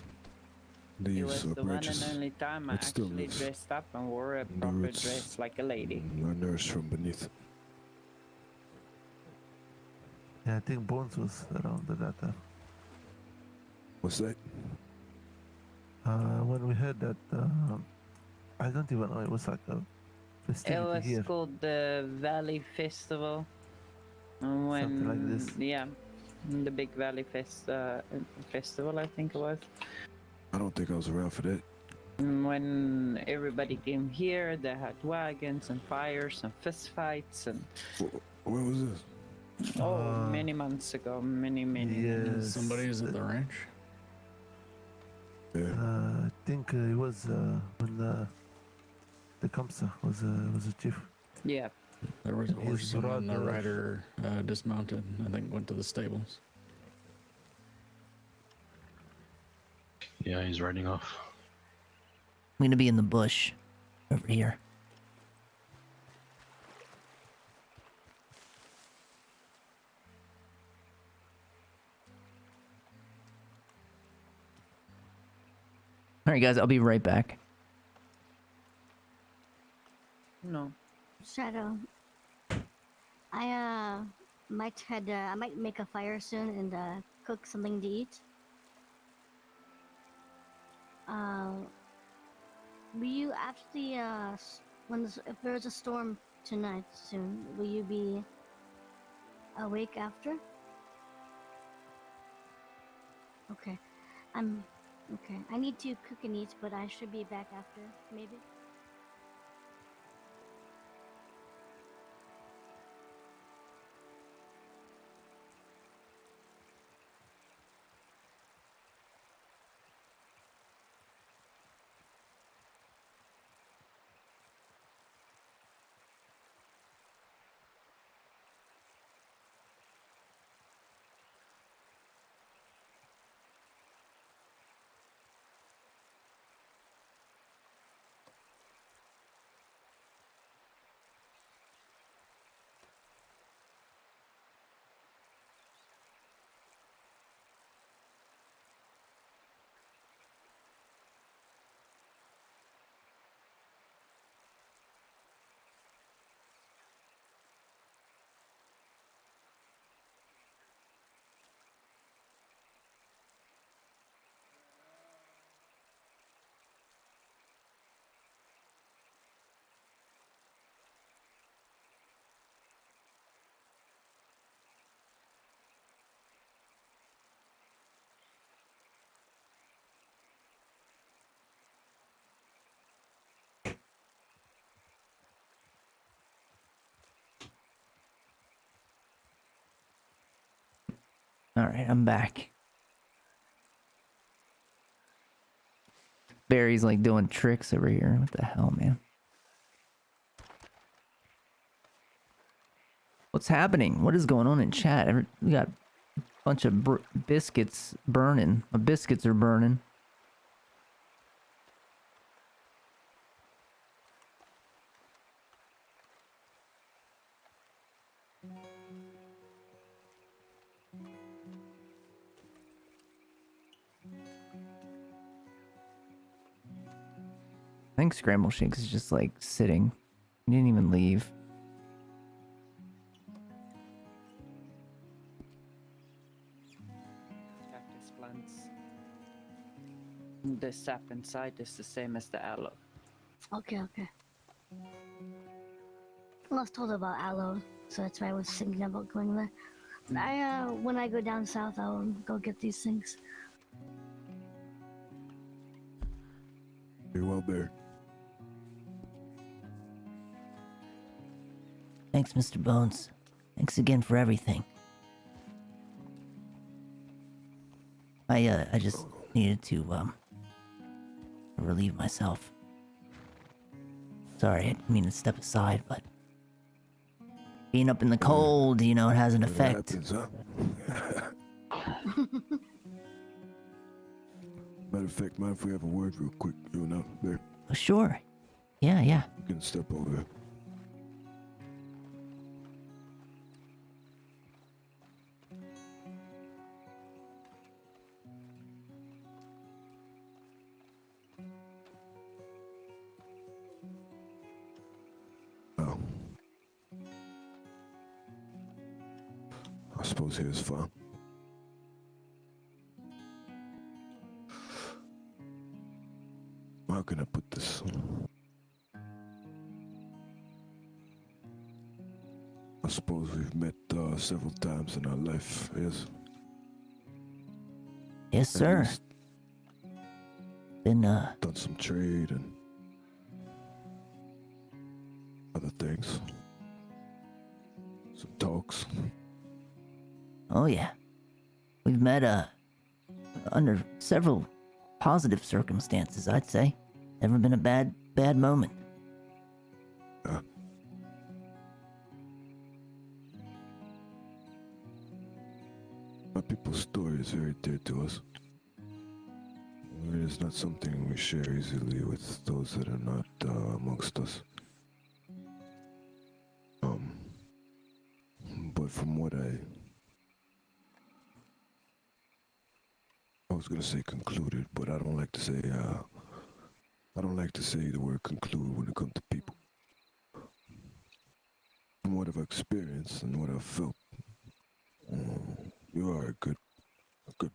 It leaves was or the one branches, and only time I it still actually lives. dressed up and wore a The proper roots dress like a lady. are nourished from beneath. Yeah, I think Bones was around at that time. What's that? When we had that, I don't even know, it was like a It festivity was here. called the Valley Festival. And when, Something like this. Yeah, the big Valley Festival, I think it was. I don't think I was around for that. And when everybody came here, they had wagons and fires and fist fights and Where was this? many months ago, many. Yes. Somebody is at the ranch. Yeah. I think it was when the Kamsa was a chief. Yeah, There was a His horse and the brother- rider dismounted. I think went to the stables. Yeah, he's riding off. I'm gonna be in the bush over here. All right, guys, I'll be right back. No. Shadow, I might make a fire soon and cook something to eat. Will you actually if there's a storm tonight soon, will you be awake after? Okay. I'm okay. I need to cook and eat, but I should be back after, maybe. All right, I'm back. Barry's like doing tricks over here. What the hell, man? What's happening? What is going on in chat? We got a bunch of biscuits burning. My biscuits are burning. I think Scramble Shakes is just like sitting. He didn't even leave. Cactus plants. The sap inside is the same as the aloe. Okay, okay. I was told about aloe, so that's why I was thinking about going there. When I go down south, I'll go get these things. Very well, Bear. Thanks, Mr. Bones. Thanks again for everything. I just needed to relieve myself. Sorry, I didn't mean to step aside, but being up in the cold, you know, it has an effect. Happens, huh? Matter of fact, mind if we have a word real quick, you and I, Bear? Oh, sure. Yeah. You can step over there. Oh. I suppose here's fine. How can I put this? I suppose we've met several times in our life, yes? Yes, At sir. least Been done some trade and other things. Some talks. oh yeah. We've met under several positive circumstances, I'd say. Never been a bad moment. My people's story is very dear to us. It is not something we share easily with those that are not amongst us. But from what I was was gonna say concluded, but I don't like to say the word conclude when it comes to people. From what I've experienced and what I've felt, you are a good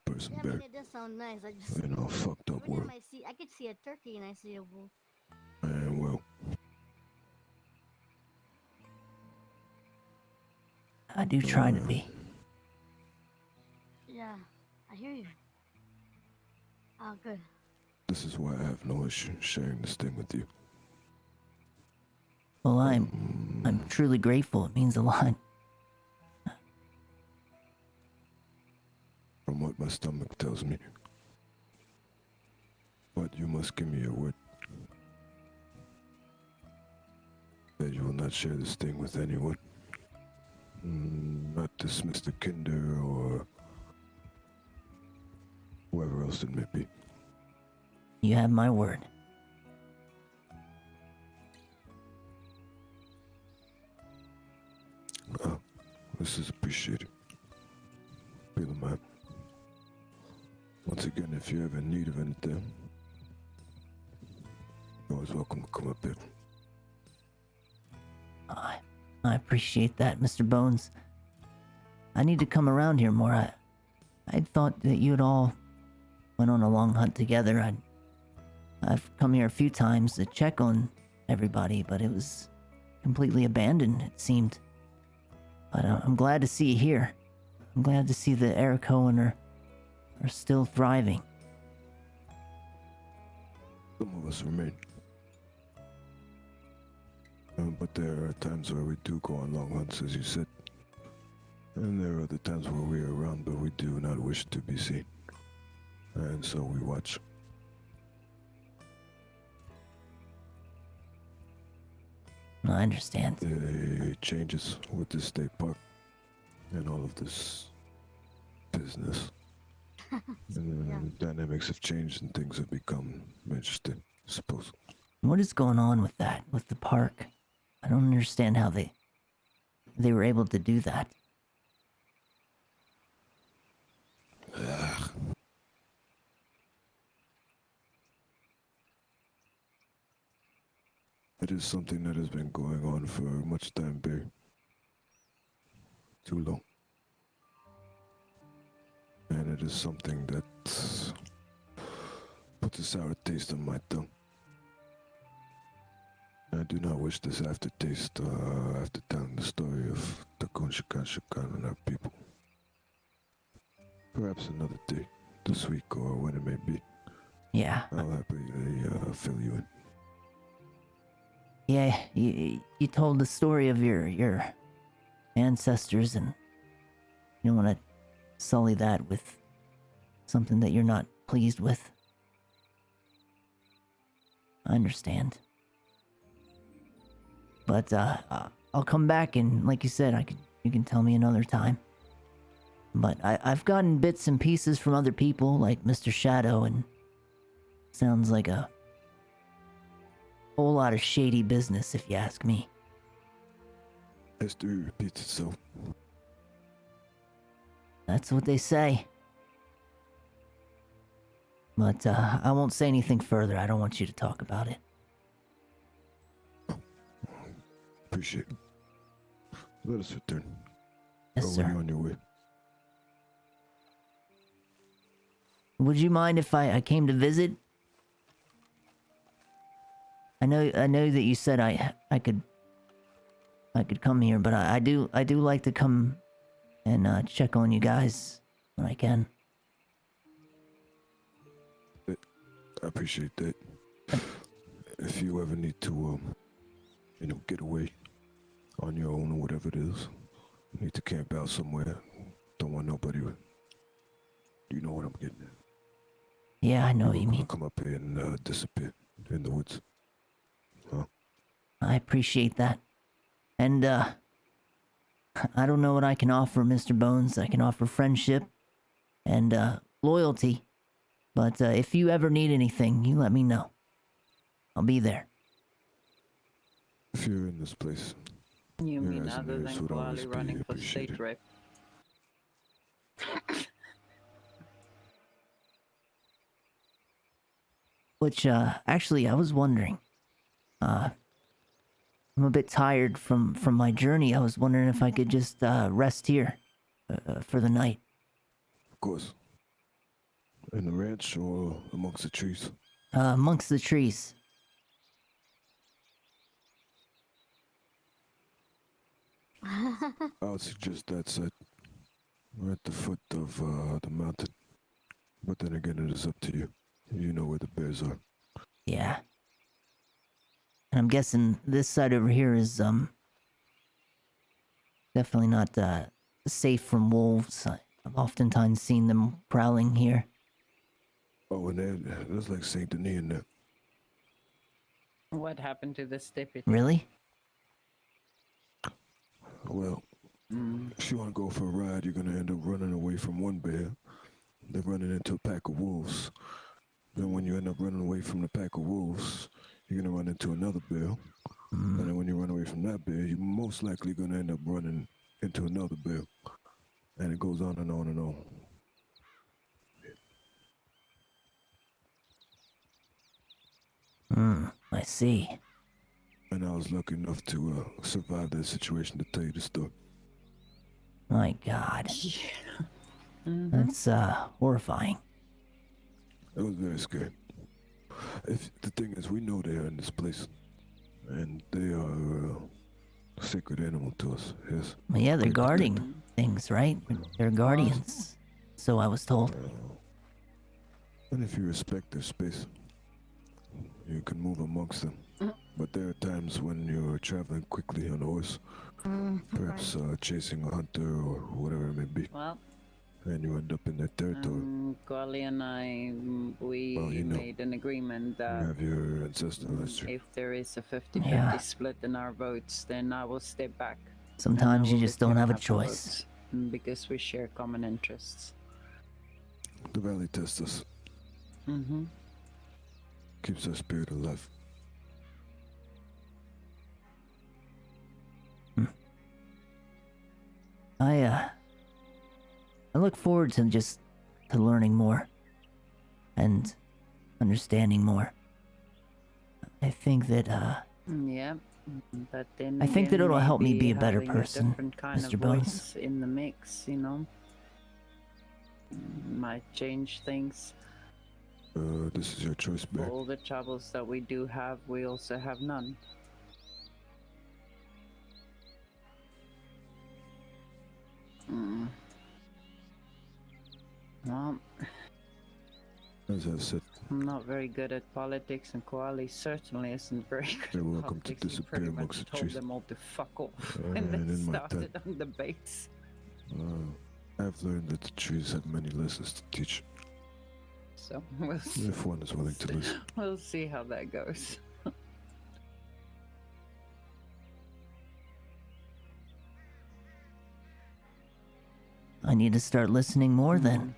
person, Yeah, I Barry. mean, it does sound nice. I just In a fucked up every time world. I could see a turkey and I see a wolf. And well, I do try to be. Yeah, I hear you. Oh, good. this is why I have no issue sharing this thing with you. Well, I'm truly grateful. It means a lot. From what my stomach tells me. But you must give me your word that you will not share this thing with anyone. Not this Mr. Kinder or whoever else it may be. You have my word. This is appreciated. Feel man. Once again, if you're ever in need of anything, you're always welcome to come up here. I appreciate that, Mr. Bones. I need to come around here more. I thought that you had all went on a long hunt together. I've come here a few times to check on everybody, but it was completely abandoned, it seemed. But I'm glad to see you here. I'm glad to see that Eric Cohen are still thriving. Some of us remain. But there are times where we do go on long hunts, as you said. And there are other times where we are around, but we do not wish to be seen. And so we watch. I understand. The changes with the state park and all of this business. And the dynamics have changed and things have become interesting, I suppose. What is going on with that, with the park? I don't understand how they were able to do that. It is something that has been going on for much time, Barry. Too long. And it is something that puts a sour taste on my tongue. I do not wish this aftertaste after telling the story of Takun Shakan Shakan and our people. Perhaps another day, this week or when it may be. Yeah. I'll happily fill you in. Yeah, you told the story of your ancestors, and you don't want to sully that with something that you're not pleased with. I understand. But I'll come back, and like you said, you can tell me another time. But I've gotten bits and pieces from other people, like Mr. Shadow, and sounds like a whole lot of shady business, if you ask me. History repeats itself. That's what they say. But I won't say anything further. I don't want you to talk about it. Appreciate it. Let us return. Yes, Or sir. when you're on your way. Would you mind if I came to visit? I know that you said I could come here, but I do like to come and check on you guys when I can. I appreciate that. If you ever need to, get away on your own or whatever it is, need to camp out somewhere, don't want nobody. You know what I'm getting at. Yeah, I know what you Welcome to mean. come up here and disappear in the woods. Huh? I appreciate that. And I don't know what I can offer, Mr. Bones. I can offer friendship and loyalty. But if you ever need anything, you let me know. I'll be there. If you're in this place, You Your mean eyes and other ears than would always Koali be running for appreciated. state rep? Which, actually, I was wondering. I'm a bit tired from my journey. I was wondering if I could just rest here for the night. Of course. In the ranch or amongst the trees? Amongst the trees. I would suggest that side. We're at the foot of the mountain. But then again, it is up to you. You know where the bears are. Yeah. And I'm guessing this side over here is definitely not safe from wolves. I've oftentimes seen them prowling here. Oh, and there's like Saint Denis in there. What happened to this deputy? Really? Well, if you want to go for a ride, you're going to end up running away from one bear. Then running into a pack of wolves. Then when you end up running away from the pack of wolves, you're going to run into another bear. And then when you run away from that bear, you're most likely going to end up running into another bear. And it goes on and on and on. I see. And I was lucky enough to survive that situation, to tell you the story. My God. That's horrifying. It was very scary. The thing is, we know they are in this place. And they are a sacred animal to us, yes. Well, yeah, they're guarding things, right? They're guardians. So I was told. And if you respect their space, you can move amongst them. But there are times when you're traveling quickly on a horse, perhaps chasing a hunter or whatever it may be, Well, and you end up in their territory. Golly and I, we Well, you know. made an agreement You that have your ancestral history. if there is a 50-50 Yeah. split in our votes, then I will step back. Sometimes And I you will just let don't have a the choice. votes, because we share common interests. The valley tests us, Mm-hmm. keeps our spirit alive. I look forward to learning more and understanding more. I think that Yeah, but then I think that again, it'll help me maybe be a better having person, different kind Mr. of Bones. voice in the mix, you know, might change things. This is your choice, Bear. All the troubles that we do have, we also have none. Well, As I said, I'm not very good at politics, and Koali certainly isn't very good You're at welcome to politics. He disappear pretty much amongst the told trees. them all to fuck off, And and then in my started on debates. I've learned that the trees have many lessons to teach, So we'll see, if one is willing to listen. we'll see how that goes. I need to start listening more then.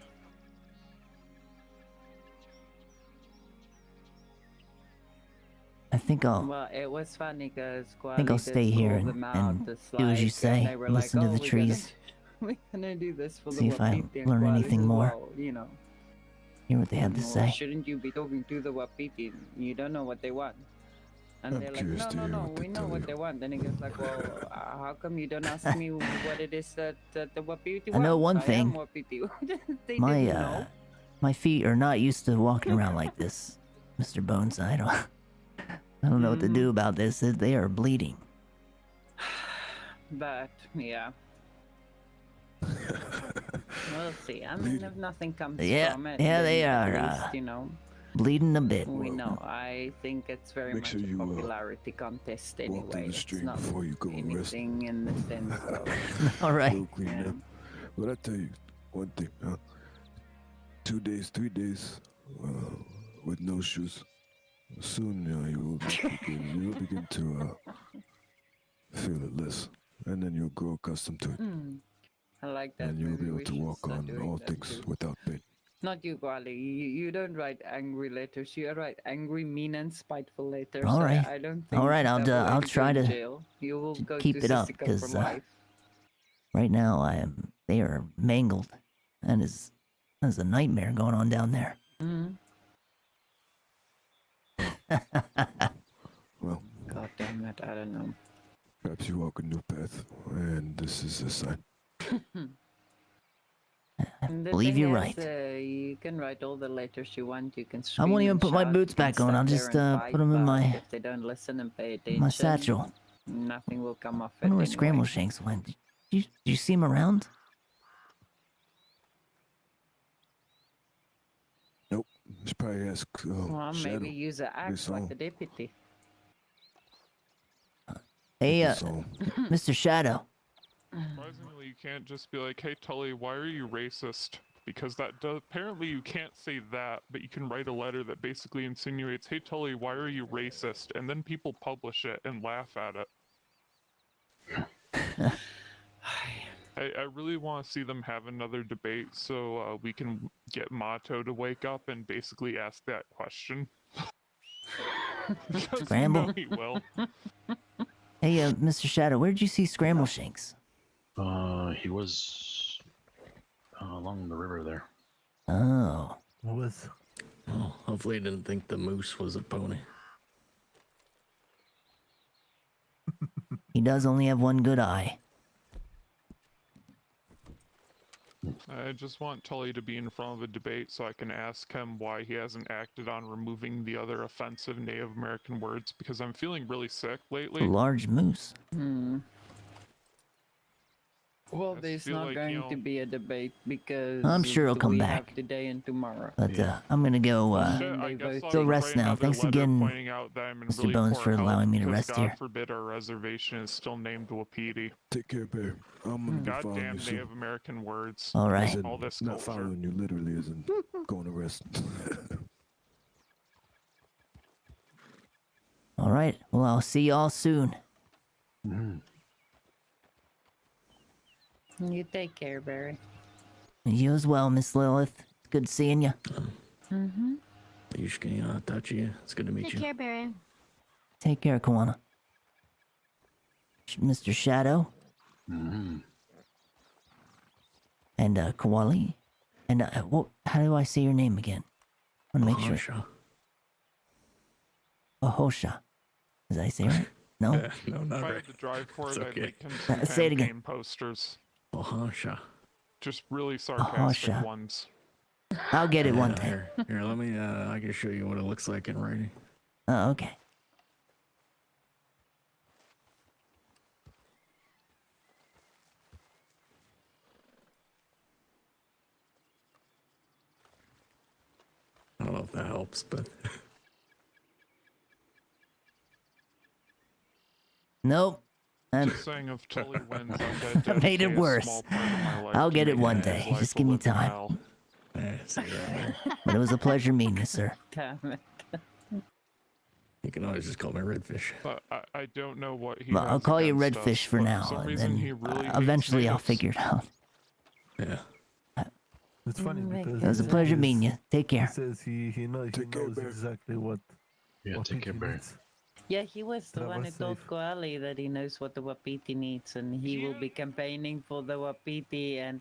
I think I'll Well, it was funny because I think I'll stay here and do as you say, listen to the trees, We're gonna do this for see the if I Wapiti," and learn Koali anything says, more. "Well, you know, hear what they have to well, say. shouldn't you be talking to the Wapiti? You don't know what they want." And I'm they're like, curious "No, to no, hear no, what they we know tell what you." they want." Then he goes like, "Well, how come you don't ask me what it is that the Wapiti I know want? one I thing. am Wapiti." They My didn't know. my feet are not used to walking around like this, Mr. Bones. I don't know what to do about this. They are bleeding. But yeah. We'll see. I mean, if nothing comes Yeah, from it, yeah, then they at are, least, you know, Bleeding a bit. we know. I think it's very Make much sure a you, popularity contest walk anyway. through the It's stream not before you go and rest. anything in the sense of All right. Go clean up. But I tell you one thing, huh? 2 days, 3 days with no shoes. Soon you will begin to feel it less, and then you'll grow accustomed to it, I like that. and you'll Maybe be able we to should walk start on doing all that things too. without pain. Not you, Guali. You don't write angry letters. You write angry, mean, and spiteful letters. All right. I don't think. All right, I'll that will I'll end you try in to jail. You will go keep to it up, Sisika 'cause, for life. right now they are mangled, and there's a nightmare going on down there. Well, God damn it, I don't know. perhaps you walk a new path, and this is a sign. And the believe thing you're is, right. You can write all the letters you want. You can I scream won't even and put my shout, boots you can back on. I'll stand there just and put fight, them in but my if they don't listen and pay my attention, satchel. nothing will come of I wonder it where anyway. Scramble Shanks went. Did you see him around? Nope. You should probably ask Well, Shadow. maybe use an axe so. like the deputy. Hey, So, Mr. Shadow. Surprisingly, you can't just be like, "Hey Tully, why are you racist?" Because apparently you can't say that, but you can write a letter that basically insinuates, "Hey Tully, why are you racist?" And then people publish it and laugh at it. I really want to see them have another debate so we can get Mato to wake up and basically ask that question. Because Scramble? you know he will. Hey, Mr. Shadow, where did you see Scramble Shanks? He was along the river there. Oh. Was Oh, hopefully he didn't think the moose was a pony. He does only have one good eye. I just want Tully to be in front of a debate so I can ask him why he hasn't acted on removing the other offensive Native American words, because I'm feeling really sick A lately. large moose. Well, I there's feel not like, going you to know- be a debate because I'm sure he'll come we back. have today and tomorrow. But Yeah. I'm gonna go. Shit, I they guess vote I'll Go just rest write now. another Thanks letter again, pointing out that I'm in Mr. really Bones, poor for health, allowing me to because rest God here. forbid our reservation is still named Wapiti. take care, Bear. I'm gonna be following Goddamn you soon. Native American words. All As right. in, All this not culture. following you literally, as in going to rest. All right. Well, I'll see y'all soon. You take care, Barry. You as well, Miss Lilith. It's good seeing you. Yushki, Tachi, it's good to meet Take you. care, Barry. Take care, Kawana. Mr. Shadow. And Kawali. And what? How do I say your name again? I want to make sure. Ahasha. Ahosha. Did I say it right? No. No, If not I right. had to drive for It's it, I'd okay. make him some Say it again. campaign posters. Ahasha. Just really sarcastic Ahasha. ones. I'll get it one Yeah, day. Here, let me. I can show you what it looks like in writing. Oh, okay. I don't know if that helps, but Nope. Just saying, if Tully wins, I'm gonna Made it dedicate a worse. small part of my life I'll to get it making one his day. life Just a give me living time. hell. see that. But it was a pleasure meeting you, sir. Damn it. You can always just call me Redfish. But I don't know what he Well, has I'll call you against Redfish us, for but now, some and reason then he really hates eventually I'll natives. figure it out. Yeah. it's funny Make because It was a he pleasure says- meeting you. Take He care. says he Take care, knows Bear. exactly what Yeah, what take care, Pinky Barry. needs. Yeah, he was the That one who was told safe. Koali that he knows what the Wapiti needs and he will be campaigning for the Wapiti and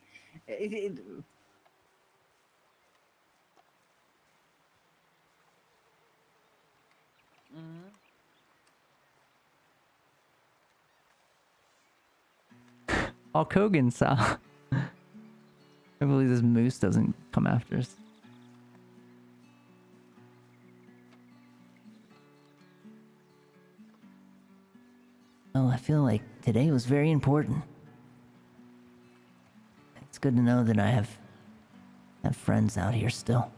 Hulk Hogan style. Hopefully this moose doesn't come after us. Oh, I feel like today was very important. It's good to know that I have friends out here still.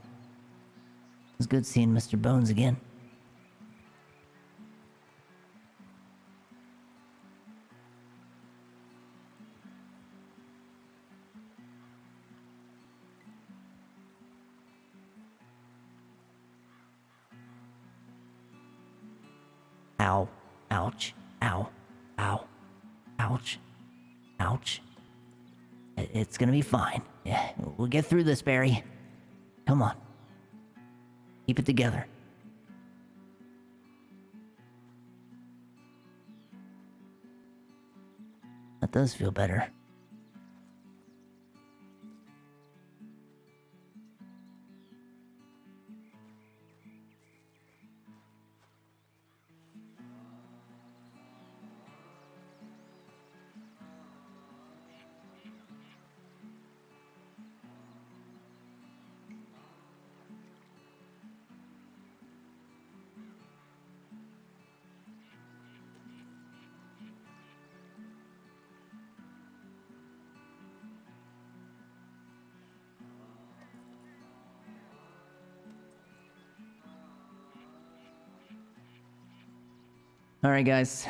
It was good seeing Mr. Bones again. Ow. Ouch. Ow. Ow. Ouch. Ouch. It's gonna be fine. Yeah, we'll get through this, Barry. Come on. Keep it together. That does feel better. Alright, guys.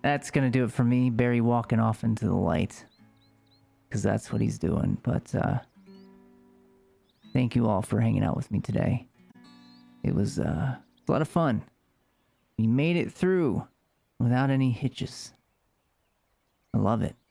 That's gonna do it for me. Barry walking off into the light. Because that's what he's doing. But, thank you all for hanging out with me today. It was a lot of fun. We made it through without any hitches. I love it.